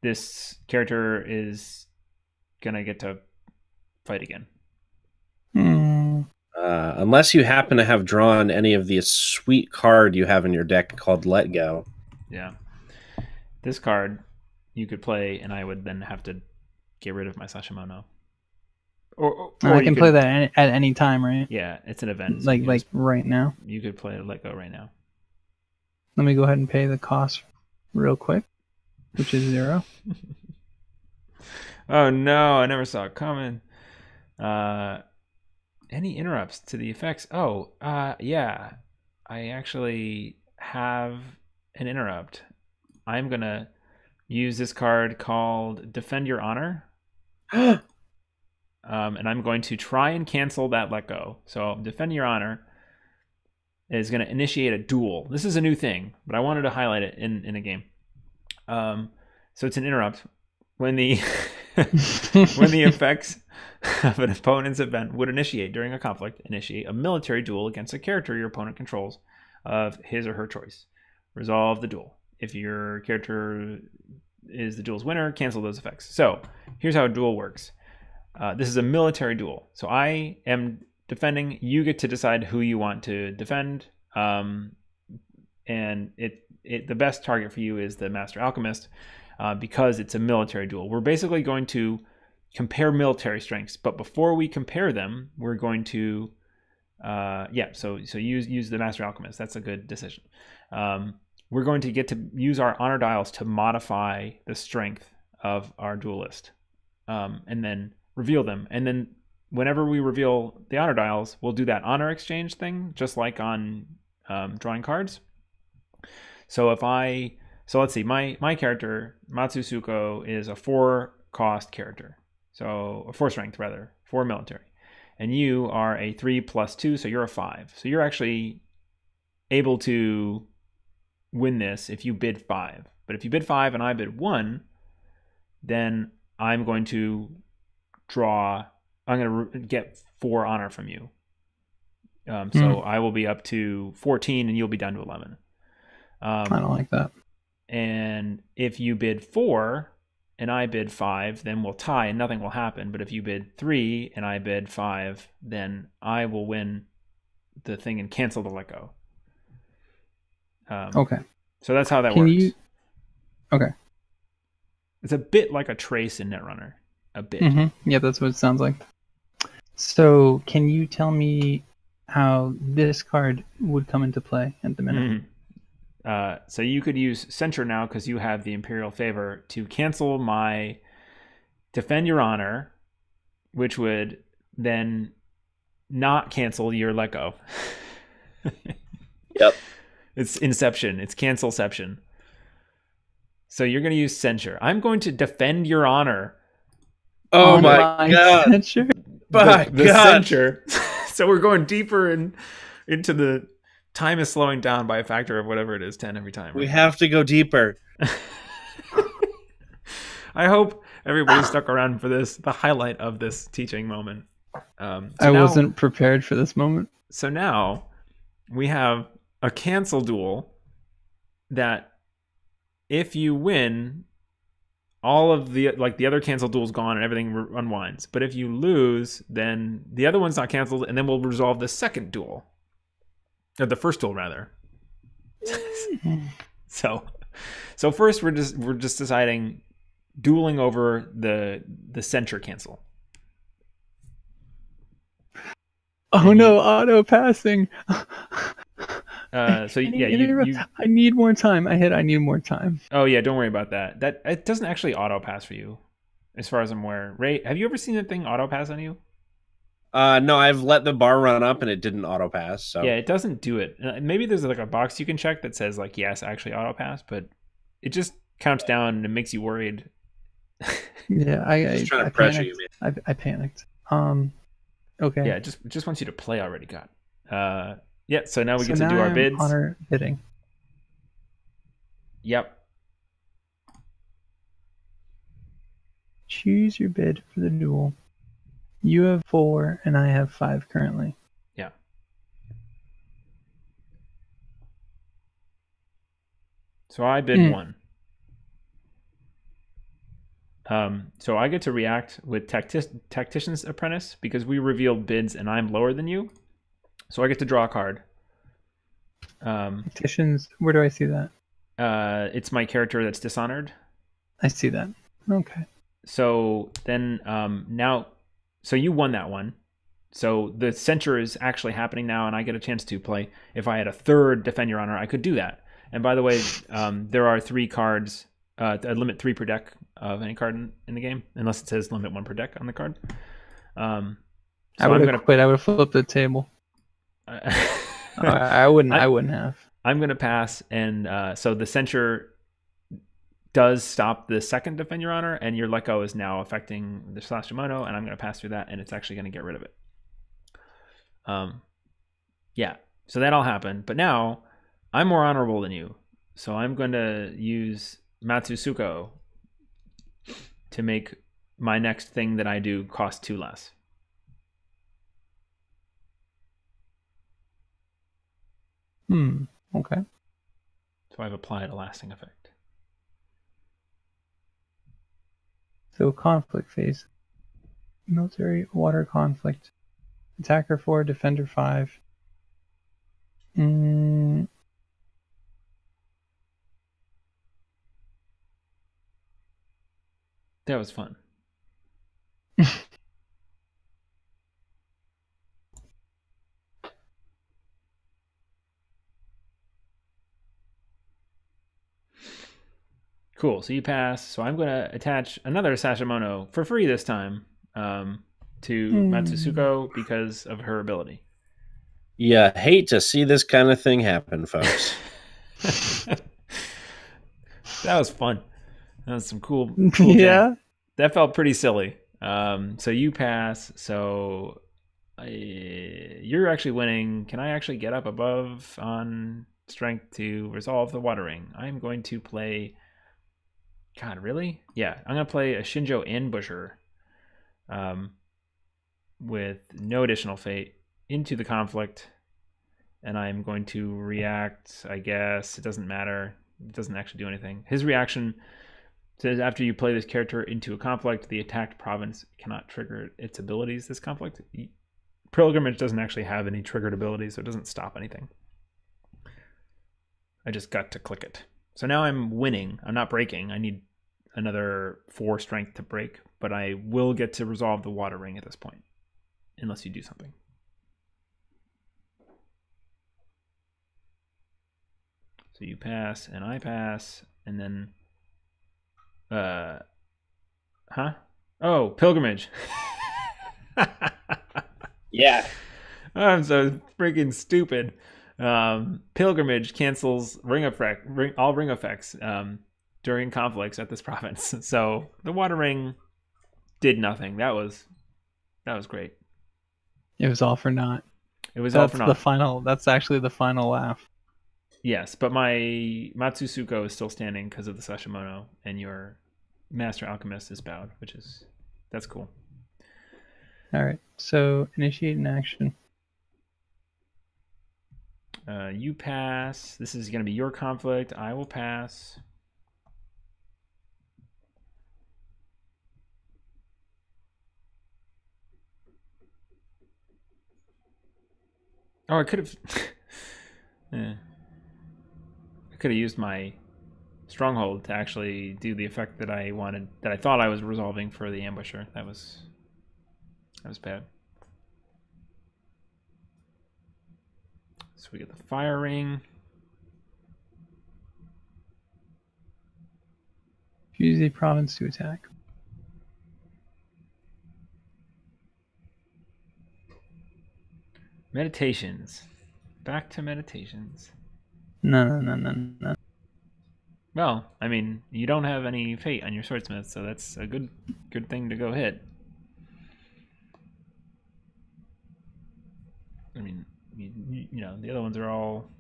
this character is gonna get to fight again. Unless you happen to have drawn any of the sweet card you have in your deck called Let Go. Yeah. This card you could play, and I would then have to get rid of my Sashimono. Or I can play that at any time, right? Yeah, it's an event. So like right now. You could play Let Go right now. Let me go ahead and pay the cost real quick, which is 0. Oh no, I never saw it coming. Any interrupts to the effects? Oh, yeah. I actually have an interrupt. I'm gonna use this card called Defend Your Honor. And I'm going to try and cancel that Let Go. So Defend Your Honor is going to initiate a duel. This is a new thing, but I wanted to highlight it in a game. So it's an interrupt. When the when the effects of an opponent's event would initiate during a conflict, initiate a military duel against a character your opponent controls of his or her choice. Resolve the duel. If your character is the duel's winner, cancel those effects. So here's how a duel works. This is a military duel. So I am defending. You get to decide who you want to defend. And the best target for you is the Master Alchemist because it's a military duel. We're basically going to compare military strengths. But before we compare them, we're going to, so use the Master Alchemist. That's a good decision. We're going to get to use our honor dials to modify the strength of our duelist. And then reveal them, and then whenever we reveal the honor dials, we'll do that honor exchange thing, just like on drawing cards. So let's see, my character Matsusuko is a 4 cost character, so a 4 strength rather, 4 military, and you are a 3+2, so you're a 5. So you're actually able to win this if you bid 5. But if you bid 5 and I bid 1, then I'm going to get 4 honor from you. So I will be up to 14 and you'll be down to 11. I don't like that. And if you bid 4 and I bid 5, then we'll tie and nothing will happen. But if you bid 3 and I bid 5, then I will win the thing and cancel the Let Go. Okay. So that's how that works. Okay. It's a bit like a trace in Netrunner. A bit. Yeah, that's what it sounds like. So, can you tell me how this card would come into play at the minute? So you could use Censure now because you have the Imperial Favor to cancel my Defend Your Honor, which would then not cancel your Let Go. Yep. It's Inception. It's Cancelception. So you're going to use Censure. I'm going to Defend Your Honor. Oh my god. Censure? The Censure. So we're going deeper into the time is slowing down by a factor of whatever it is, 10 every time. Right? We have to go deeper. I hope everybody stuck around for this, the highlight of this teaching moment. I wasn't prepared for this moment. So now we have a cancel duel that if you win, all of the other cancel duel's gone and everything unwinds. But if you lose, then the other one's not canceled, and then we'll resolve the second duel. Or the first duel, rather. So first we're just deciding dueling over the Censure cancel. Oh no, auto passing. So yeah, I need more time. I need more time. Oh yeah, don't worry about that. That it doesn't actually auto pass for you, as far as I'm aware. Ray, have you ever seen that thing auto pass on you? No, I've let the bar run up and it didn't auto pass. So yeah, it doesn't do it. Maybe there's like a box you can check that says like yes, actually auto pass, but it just counts down and it makes you worried. Yeah, I trying to pressure panicked. you, man. I panicked. Okay. Yeah, it just wants you to play already. God. Yeah. So now we get to do our bids. Honor bidding. Yep. Choose your bid for the duel. You have 4 and I have 5 currently. Yeah. So I bid 1. So I get to react with Tactician's Apprentice because we revealed bids and I'm lower than you. So I get to draw a card. Tacticians, where do I see that? It's my character that's dishonored. I see that. Okay. So then so you won that one. So the Censure is actually happening now and I get a chance to play. If I had a third Defend Your Honor, I could do that. And by the way, there are 3 cards, a limit 3 per deck of any card in the game, unless it says limit 1 per deck on the card. So I would have quit. I would have flipped the table. I wouldn't have. I'm going to pass, and so the Censure does stop the second Defend Your Honor, and your Let Go is now affecting the Slashimono, and I'm going to pass through that, and it's actually going to get rid of it. Yeah, so that all happened, but now I'm more honorable than you, so I'm going to use Matsusuko to make my next thing that I do cost 2 less. Okay. So I've applied a lasting effect. So conflict phase. Military water conflict. Attacker 4, defender 5. That was fun. Cool. So you pass. So I'm going to attach another Sashimono for free this time to Matsusuko because of her ability. Yeah, hate to see this kind of thing happen, folks. That was fun. That was some cool Yeah. That felt pretty silly. So you pass. So you're actually winning. Can I actually get up above on strength to resolve the watering? I'm going to play... God, really? Yeah, I'm going to play a Shinjo Ambusher with no additional fate into the conflict. And I'm going to react, I guess. It doesn't matter. It doesn't actually do anything. His reaction says, after you play this character into a conflict, the attacked province cannot trigger its abilities this conflict. Pilgrimage doesn't actually have any triggered abilities, so it doesn't stop anything. I just got to click it. So now I'm winning. I'm not breaking. I need another 4 strength to break, but I will get to resolve the water ring at this point. unless you do something. So you pass and I pass, and then oh, pilgrimage. Yeah. I'm so freaking stupid. Pilgrimage cancels all ring effects during conflicts at this province. So the water ring did nothing. That was great. It was all for naught. It was all for naught. That's actually the final laugh. Yes, but my Matsusuko is still standing because of the Sashimono, and your Master Alchemist is bowed, that's cool. All right, so initiate an action. You pass. This is going to be your conflict. I will pass. Oh, I could have. I could have used my stronghold to actually do the effect that I wanted, that I thought I was resolving for the ambusher. That was bad. So we get the fire ring. Use a province to attack. Meditations. Back to meditations. No. Well, I mean, you don't have any fate on your swordsmith, so that's a good thing to go hit. I mean, you know, the other ones are all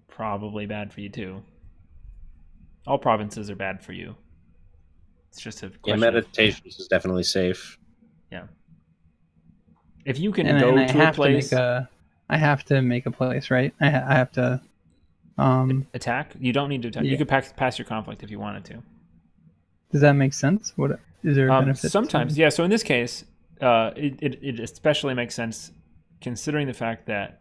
probably bad for you too. All provinces are bad for you. It's just a question. Yeah, meditations is definitely safe. Yeah. If you can go to a place, I have to make a place, right? I have to attack. You don't need to attack. Yeah. You could pass your conflict if you wanted to. Does that make sense? What is there a benefit? Sometimes, yeah. So in this case, it especially makes sense considering the fact that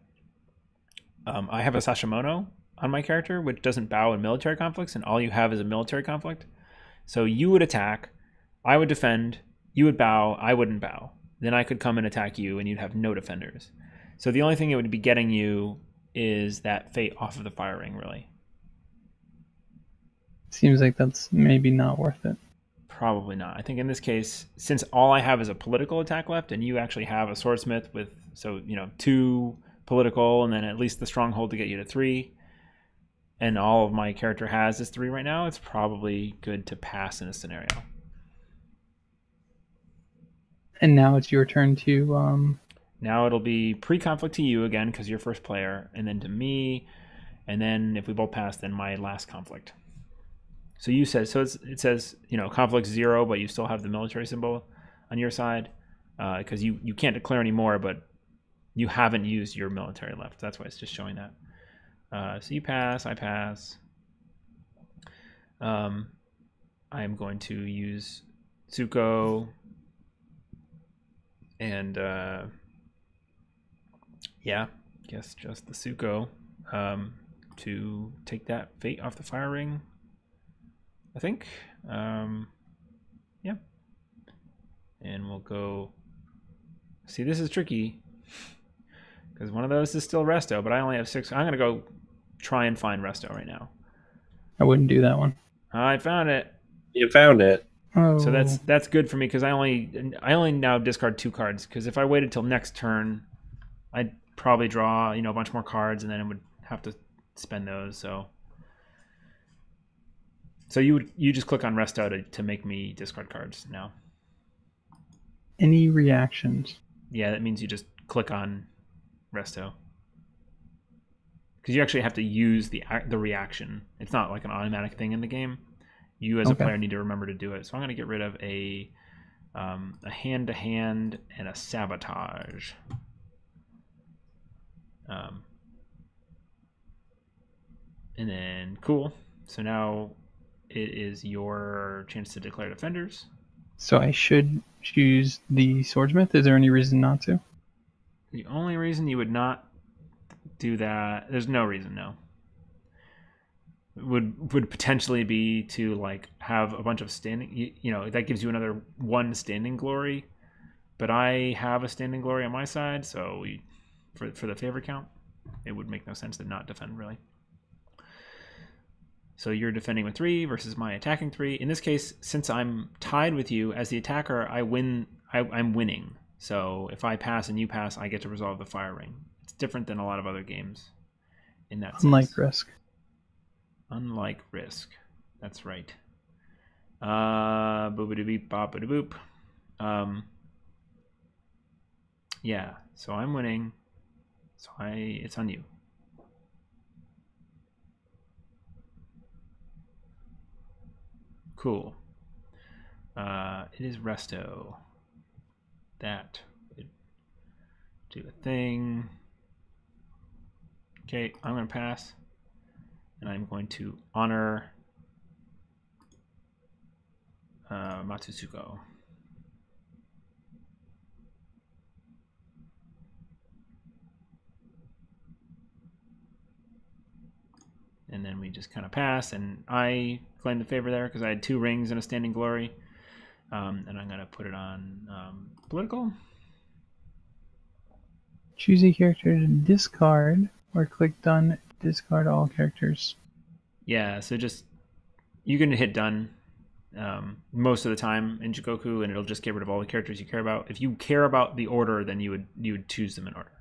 I have a Sashimono on my character, which doesn't bow in military conflicts, and all you have is a military conflict. So you would attack, I would defend, you would bow, I wouldn't bow. Then I could come and attack you, and you'd have no defenders. So the only thing it would be getting you is that fate off of the fire ring, really. Seems like that's maybe not worth it. Probably not. I think in this case, since all I have is a political attack left, and you actually have a swordsmith with, so, you know, 2 political, and then at least the stronghold to get you to 3, and all of my character has is 3 right now, it's probably good to pass in a scenario. And now it's your turn to... Now it'll be pre-conflict to you again, because you're first player, and then to me, and then if we both pass, then my last conflict. So you said, so it says, you know, conflict 0, but you still have the military symbol on your side, because you can't declare anymore, but you haven't used your military left. That's why it's just showing that. So you pass, I pass. I am going to use Tsuko, and yeah, guess just the Tsuko to take that fate off the fire ring, I think. Yeah. And we'll go... See, this is tricky, because one of those is still Resto, but I only have 6. I'm going to go try and find Resto right now. I wouldn't do that one. I found it. You found it. Oh. So that's good for me, because I only now discard 2 cards, because if I waited till next turn, I'd probably draw, you know, a bunch more cards, and then I would have to spend those. So you just click on Resto to make me discard cards now. Any reactions? Yeah, that means you just click on Resto, because you actually have to use the reaction. It's not like an automatic thing in the game. You as a player need to remember to do it. So I'm going to get rid of a hand-to-hand and a sabotage. And then cool. So now it is your chance to declare defenders. So I should choose the swordsmith. Is there any reason not to? The only reason you would not do that, there's no reason, no. Would potentially be to like have a bunch of standing, you know, that gives you another 1 standing glory, but I have a standing glory on my side, so for the favor count, it would make no sense to not defend, really. So you're defending with 3 versus my attacking 3. In this case, since I'm tied with you as the attacker, I win. I'm winning. So if I pass and you pass, I get to resolve the fire ring. It's different than a lot of other games in that sense. Unlike Risk. Unlike Risk. That's right. Boop-a-doo-beep, bop-a-doo-boop. Yeah, so I'm winning. So it's on you. Cool. It is resto. That would do a thing. Okay, I'm going to pass. And I'm going to honor Matsusuko. And then we just kind of pass, and I claim the favor there because I had 2 rings and a standing glory. And I'm going to put it on political. Choose a character to discard, or click done, discard all characters. Yeah, so just, you can hit done most of the time in Jigoku, and it'll just get rid of all the characters you care about. If you care about the order, then you would choose them in order.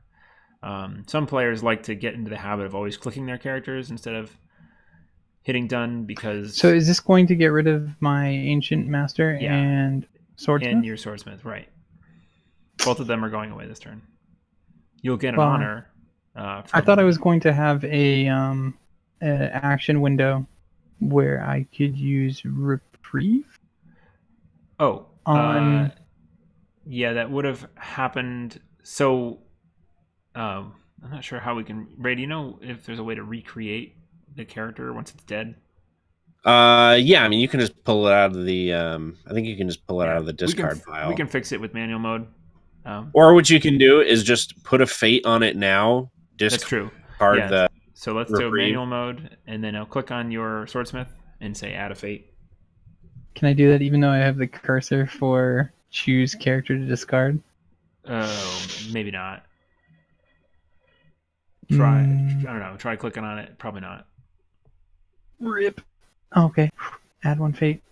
Some players like to get into the habit of always clicking their characters instead of hitting done because... So is this going to get rid of my Ancient Master and Swordsmith? And your Swordsmith, right. Both of them are going away this turn. You'll get an honor. I thought I was going to have a action window where I could use Reprieve. Oh. Yeah, that would have happened. So, I'm not sure how we can... Ray, do you know if there's a way to recreate the character once it's dead? Yeah, I mean, you can just pull it out of the... I think you can just pull it out of the discard pile. We can fix it with manual mode. Or what you can do is just put a fate on it now. That's true. So let's do manual mode, and then I'll click on your Swordsmith and say add a fate. Can I do that even though I have the cursor for choose character to discard? Oh, maybe not. Try. I don't know. Try clicking on it. Probably not. Rip. Okay. Add 1 fate.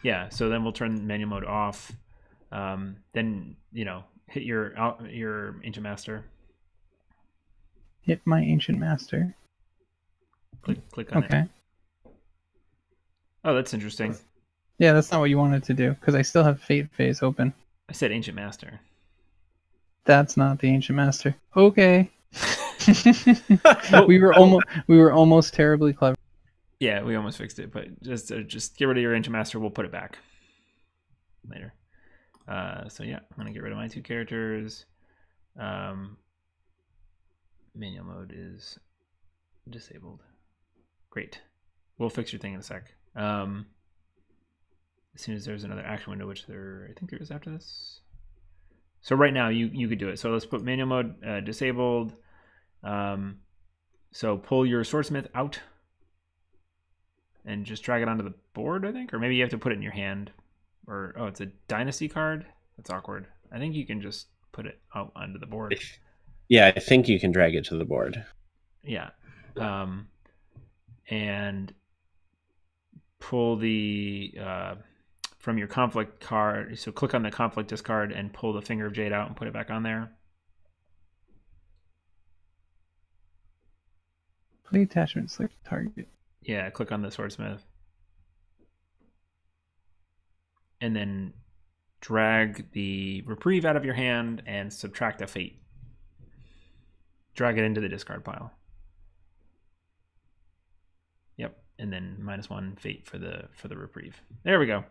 Yeah. So then we'll turn manual mode off. Then hit your Ancient Master. Hit my Ancient Master. Click on it. Oh, that's interesting. Yeah, that's not what you wanted to do because I still have Fate phase open. I said Ancient Master. That's not the Ancient Master. Okay. we were almost terribly clever. Yeah, we almost fixed it, but just get rid of your Ancient Master. We'll put it back later. So yeah, I'm gonna get rid of my 2 characters. Manual mode is disabled. Great. We'll fix your thing in a sec. As soon as there's another action window, which I think there is after this. So right now you could do it. So let's put manual mode disabled. So pull your Swordsmith out and just drag it onto the board, I think, or maybe you have to put it in your hand. Or it's a Dynasty card. That's awkward. I think you can just put it out onto the board. Yeah, I think you can drag it to the board. Yeah. And pull the from your conflict card. So click on the conflict discard and pull the Finger of Jade out and put it back on there. Play attachment, select target. Yeah, click on the Swordsmith. And then drag the Reprieve out of your hand and subtract a fate. Drag it into the discard pile. Yep, and then -1 fate for the Reprieve. There we go.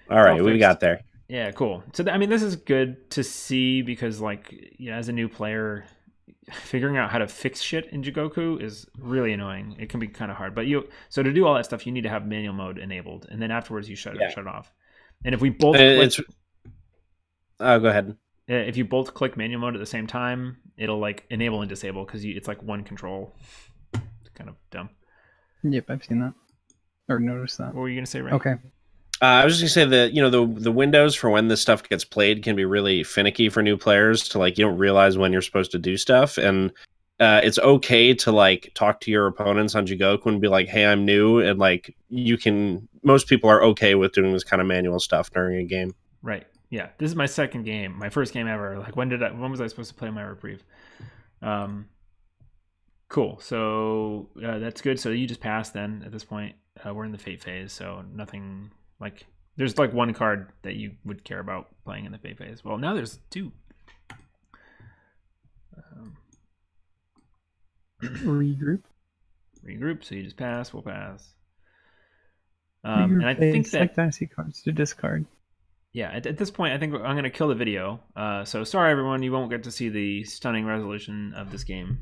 All right, we got there. Yeah, cool. So I mean, this is good to see because, as a new player, figuring out how to fix shit in Jigoku is really annoying. It can be kind of hard. But so to do all that stuff, you need to have manual mode enabled, and then afterwards you shut it off. And if we both go ahead. If you both click manual mode at the same time, it'll enable and disable because it's one control. It's kind of dumb. Yep, I've seen that or noticed that. What were you gonna say, Ray? Okay. I was just gonna say that the windows for when this stuff gets played can be really finicky for new players. To like, you don't realize when you're supposed to do stuff, and it's okay to like talk to your opponents on Jigoku and be like, "Hey, I'm new," and like most people are okay with doing this kind of manual stuff during a game. Right. Yeah. This is my second game, my first game ever. Like, when was I supposed to play my reprieve? Cool. So that's good. So you just passed then. At this point, we're in the fate phase, so nothing like there's like one card that you would care about playing in the fate phase. Well, now there's two. Regroup. So you just pass. We'll pass. And I think that select dicey cards to discard. Yeah, at this point, I think I'm going to kill the video. So sorry, everyone, you won't get to see the stunning resolution of this game.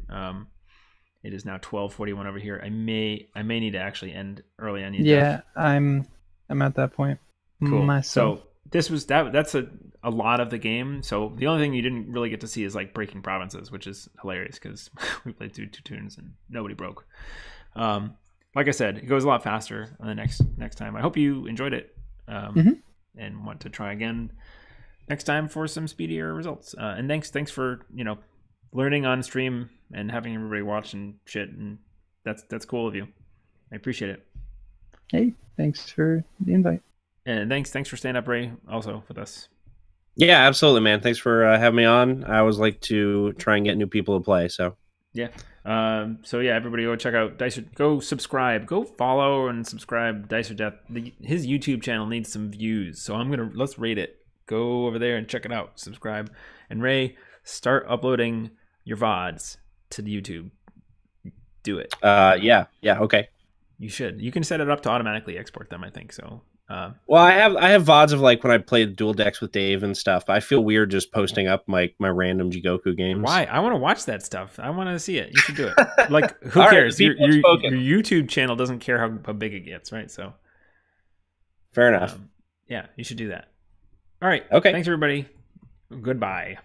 It is now 12:41 over here. I may need to actually end early on you. Yeah, I'm at that point. Cool. Myself. So this was that's a lot of the game. So the only thing you didn't really get to see is like breaking provinces, which is hilarious because we played two tunes and nobody broke. Like I said, it goes a lot faster on the next time. I hope you enjoyed it. And want to try again next time for some speedier results. And thanks for learning on stream and having everybody watch and shit. And that's cool of you. I appreciate it. Hey, thanks for the invite. And thanks for staying up, Ray, also with us. Yeah, absolutely, man. Thanks for having me on. I always like to try and get new people to play. So yeah. So yeah, everybody go check out Dice. Go subscribe. Go follow and subscribe Dice or Death. His YouTube channel needs some views, so let's rate it. Go over there and check it out. Subscribe. And Ray, start uploading your VODs to the YouTube. Do it. Yeah. Okay. You should. You can set it up to automatically export them, I think so. Well, I have VODs of like when I played dual decks with Dave and stuff. But I feel weird just posting up my random Jigoku games. Why? I want to watch that stuff. I want to see it. You should do it. Like, who cares? Your YouTube channel doesn't care how big it gets, right? So, fair enough. Yeah, you should do that. All right. Okay. Thanks, everybody. Goodbye.